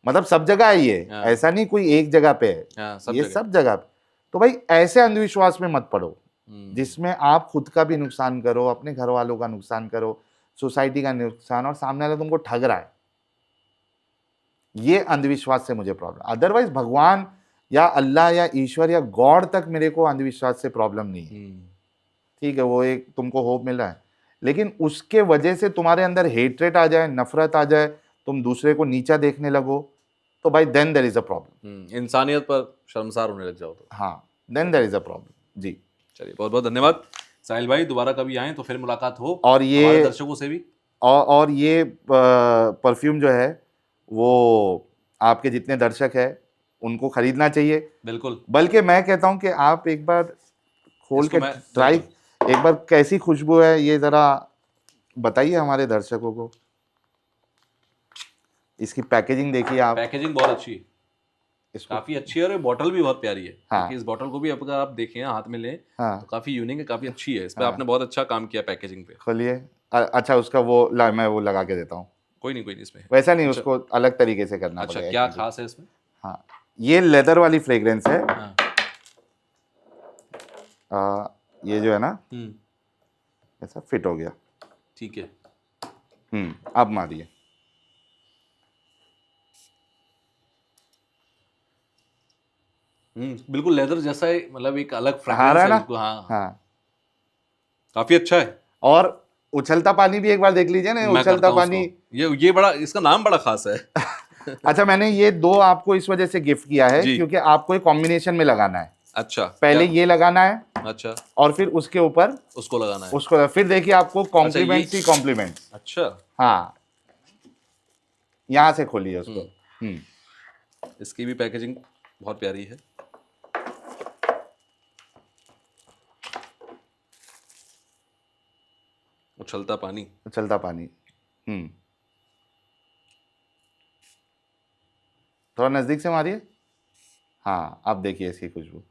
मतलब सब जगह है ये, ऐसा नहीं कोई एक जगह पे है, ये सब जगह पे। तो भाई ऐसे अंधविश्वास में मत पड़ो जिसमें आप खुद का भी नुकसान करो, अपने घर वालों का नुकसान करो, सोसाइटी का नुकसान, और सामने वाला तुमको ठग रहा है। ये अंधविश्वास से मुझे प्रॉब्लम, अदरवाइज भगवान या अल्लाह या ईश्वर या गॉड तक मेरे को अंधविश्वास से प्रॉब्लम नहीं है, ठीक है। वो एक तुमको होप मिल रहा है, लेकिन उसके वजह से तुम्हारे अंदर हेट्रेट आ जाए, नफरत आ जाए, तुम दूसरे को नीचा देखने लगो, तो भाई then there is a problem. इंसानियत पर शर्मसार होने लग जाओ तो, हाँ, then there is a problem. जी चलिए, बहुत बहुत धन्यवाद साहिल भाई, दोबारा कभी आएं तो फिर मुलाकात हो, और ये हमारे दर्शकों से भी। और ये परफ्यूम जो है वो आपके जितने दर्शक है उनको खरीदना चाहिए, बिल्कुल। बल्कि मैं कहता हूं कि आप एक बार खोल के ट्राई, एक बार कैसी खुशबू है ये जरा बताइए हमारे दर्शकों को। इसकी पैकेजिंग देखिए आप, पैकेजिंग बहुत अच्छी है, काफी अच्छी है, और बॉटल भी बहुत प्यारी है। हाँ। इस बॉटल को भी अगर आप देखें, हाथ में लें, हाँ। तो काफी यूनिक है, काफी अच्छी है। इस पे आपने बहुत अच्छा काम किया पैकेजिंग पे। खोलिए। अच्छा, उसका वो मैं वो लगा के देता हूँ। कोई नहीं इसमें वैसा नहीं, उसको अलग तरीके से करना अच्छा, पड़ेगा। क्या खास है इसमें? हाँ, ये लेदर वाली फ्रेग्रेंस है। ये जो है ना, ऐसा फिट हो गया, ठीक है। अब मारिए। बिल्कुल लेदर जैसा है, मतलब एक अलग फ्रेग्रेंस है बिल्कुल। हाँ, काफी अच्छा है। और उछलता पानी भी एक बार देख लीजिए ना, उछलता पानी, ये बड़ा, इसका नाम बड़ा खास है। अच्छा, मैंने ये दो आपको इस वजह से गिफ्ट किया है क्योंकि आपको एक कॉम्बिनेशन में लगाना है। अच्छा, पहले ये लगाना है, अच्छा, और फिर उसके ऊपर उसको लगाना है, उसको फिर देखिए आपको कॉम्प्लीमेंट्स ही कॉम्प्लीमेंट्स। अच्छा, हाँ, यहाँ से खोलिए उसको। इसकी भी पैकेजिंग बहुत प्यारी है। उछलता पानी, उछलता पानी। थोड़ा नजदीक से मारिए। हाँ, अब देखिए इसकी खुशबू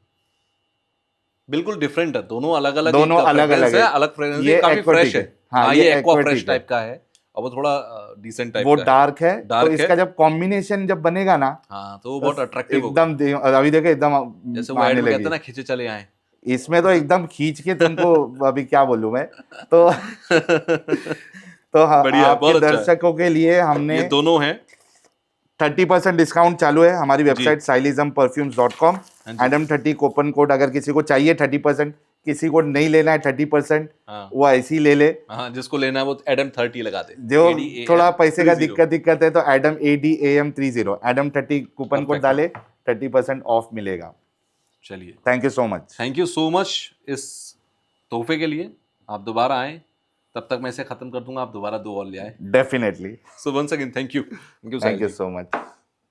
बिल्कुल डिफरेंट है, दोनों अलग अलग, दोनों अलग अलग है, अलग फ्रेग्रेंस है, ये काफी फ्रेश है। हाँ ये एक्वा aquatic फ्रेश है। टाइप का है और वो थोड़ा डिसेंट टाइप वो का डार्क है, तो डार्क इसका है। जब कॉम्बिनेशन जब बनेगा ना, हाँ तो वो तो बहुत अट्रैक्टिव होगा, एकदम अभी देखो एकदम जैसे वो ऐड आने में कहते लगी। हैं ना खींचे चले आए। इसमें तो एकदम खींच के तुमको अभी क्या बोलूं मैं। तो तो बढ़िया है, आपके बहुत अच्छा है। दर्शकों के लिए हमने ये दोनों हैं 30% डिस्काउंट चालू है हमारी जी। Website stylismperfumes.com। हाँ जी। एडम 30 कूपन कोड, अगर किसी को चाहिए 30%, किसी को नहीं लेना है 30%, हाँ वो ऐसे ही ले ले। हाँ, जिसको लेना है वो एडम 30 लगा दे, जो थोड़ा ADAM पैसे का 30। दिक्कत है तो Adam ADAM30 Adam 30 coupon code perfect. डाले, 30% ऑफ मिलेगा। चलिए, thank you so much. Thank you so much इस तोहफे के लिए। आप दोबारा आए, तब तक मैं इसे खत्म कर दूंगा, आप दोबारा 2 और ले आए। Definitely. So once again thank you thank you Sahil ji. So much.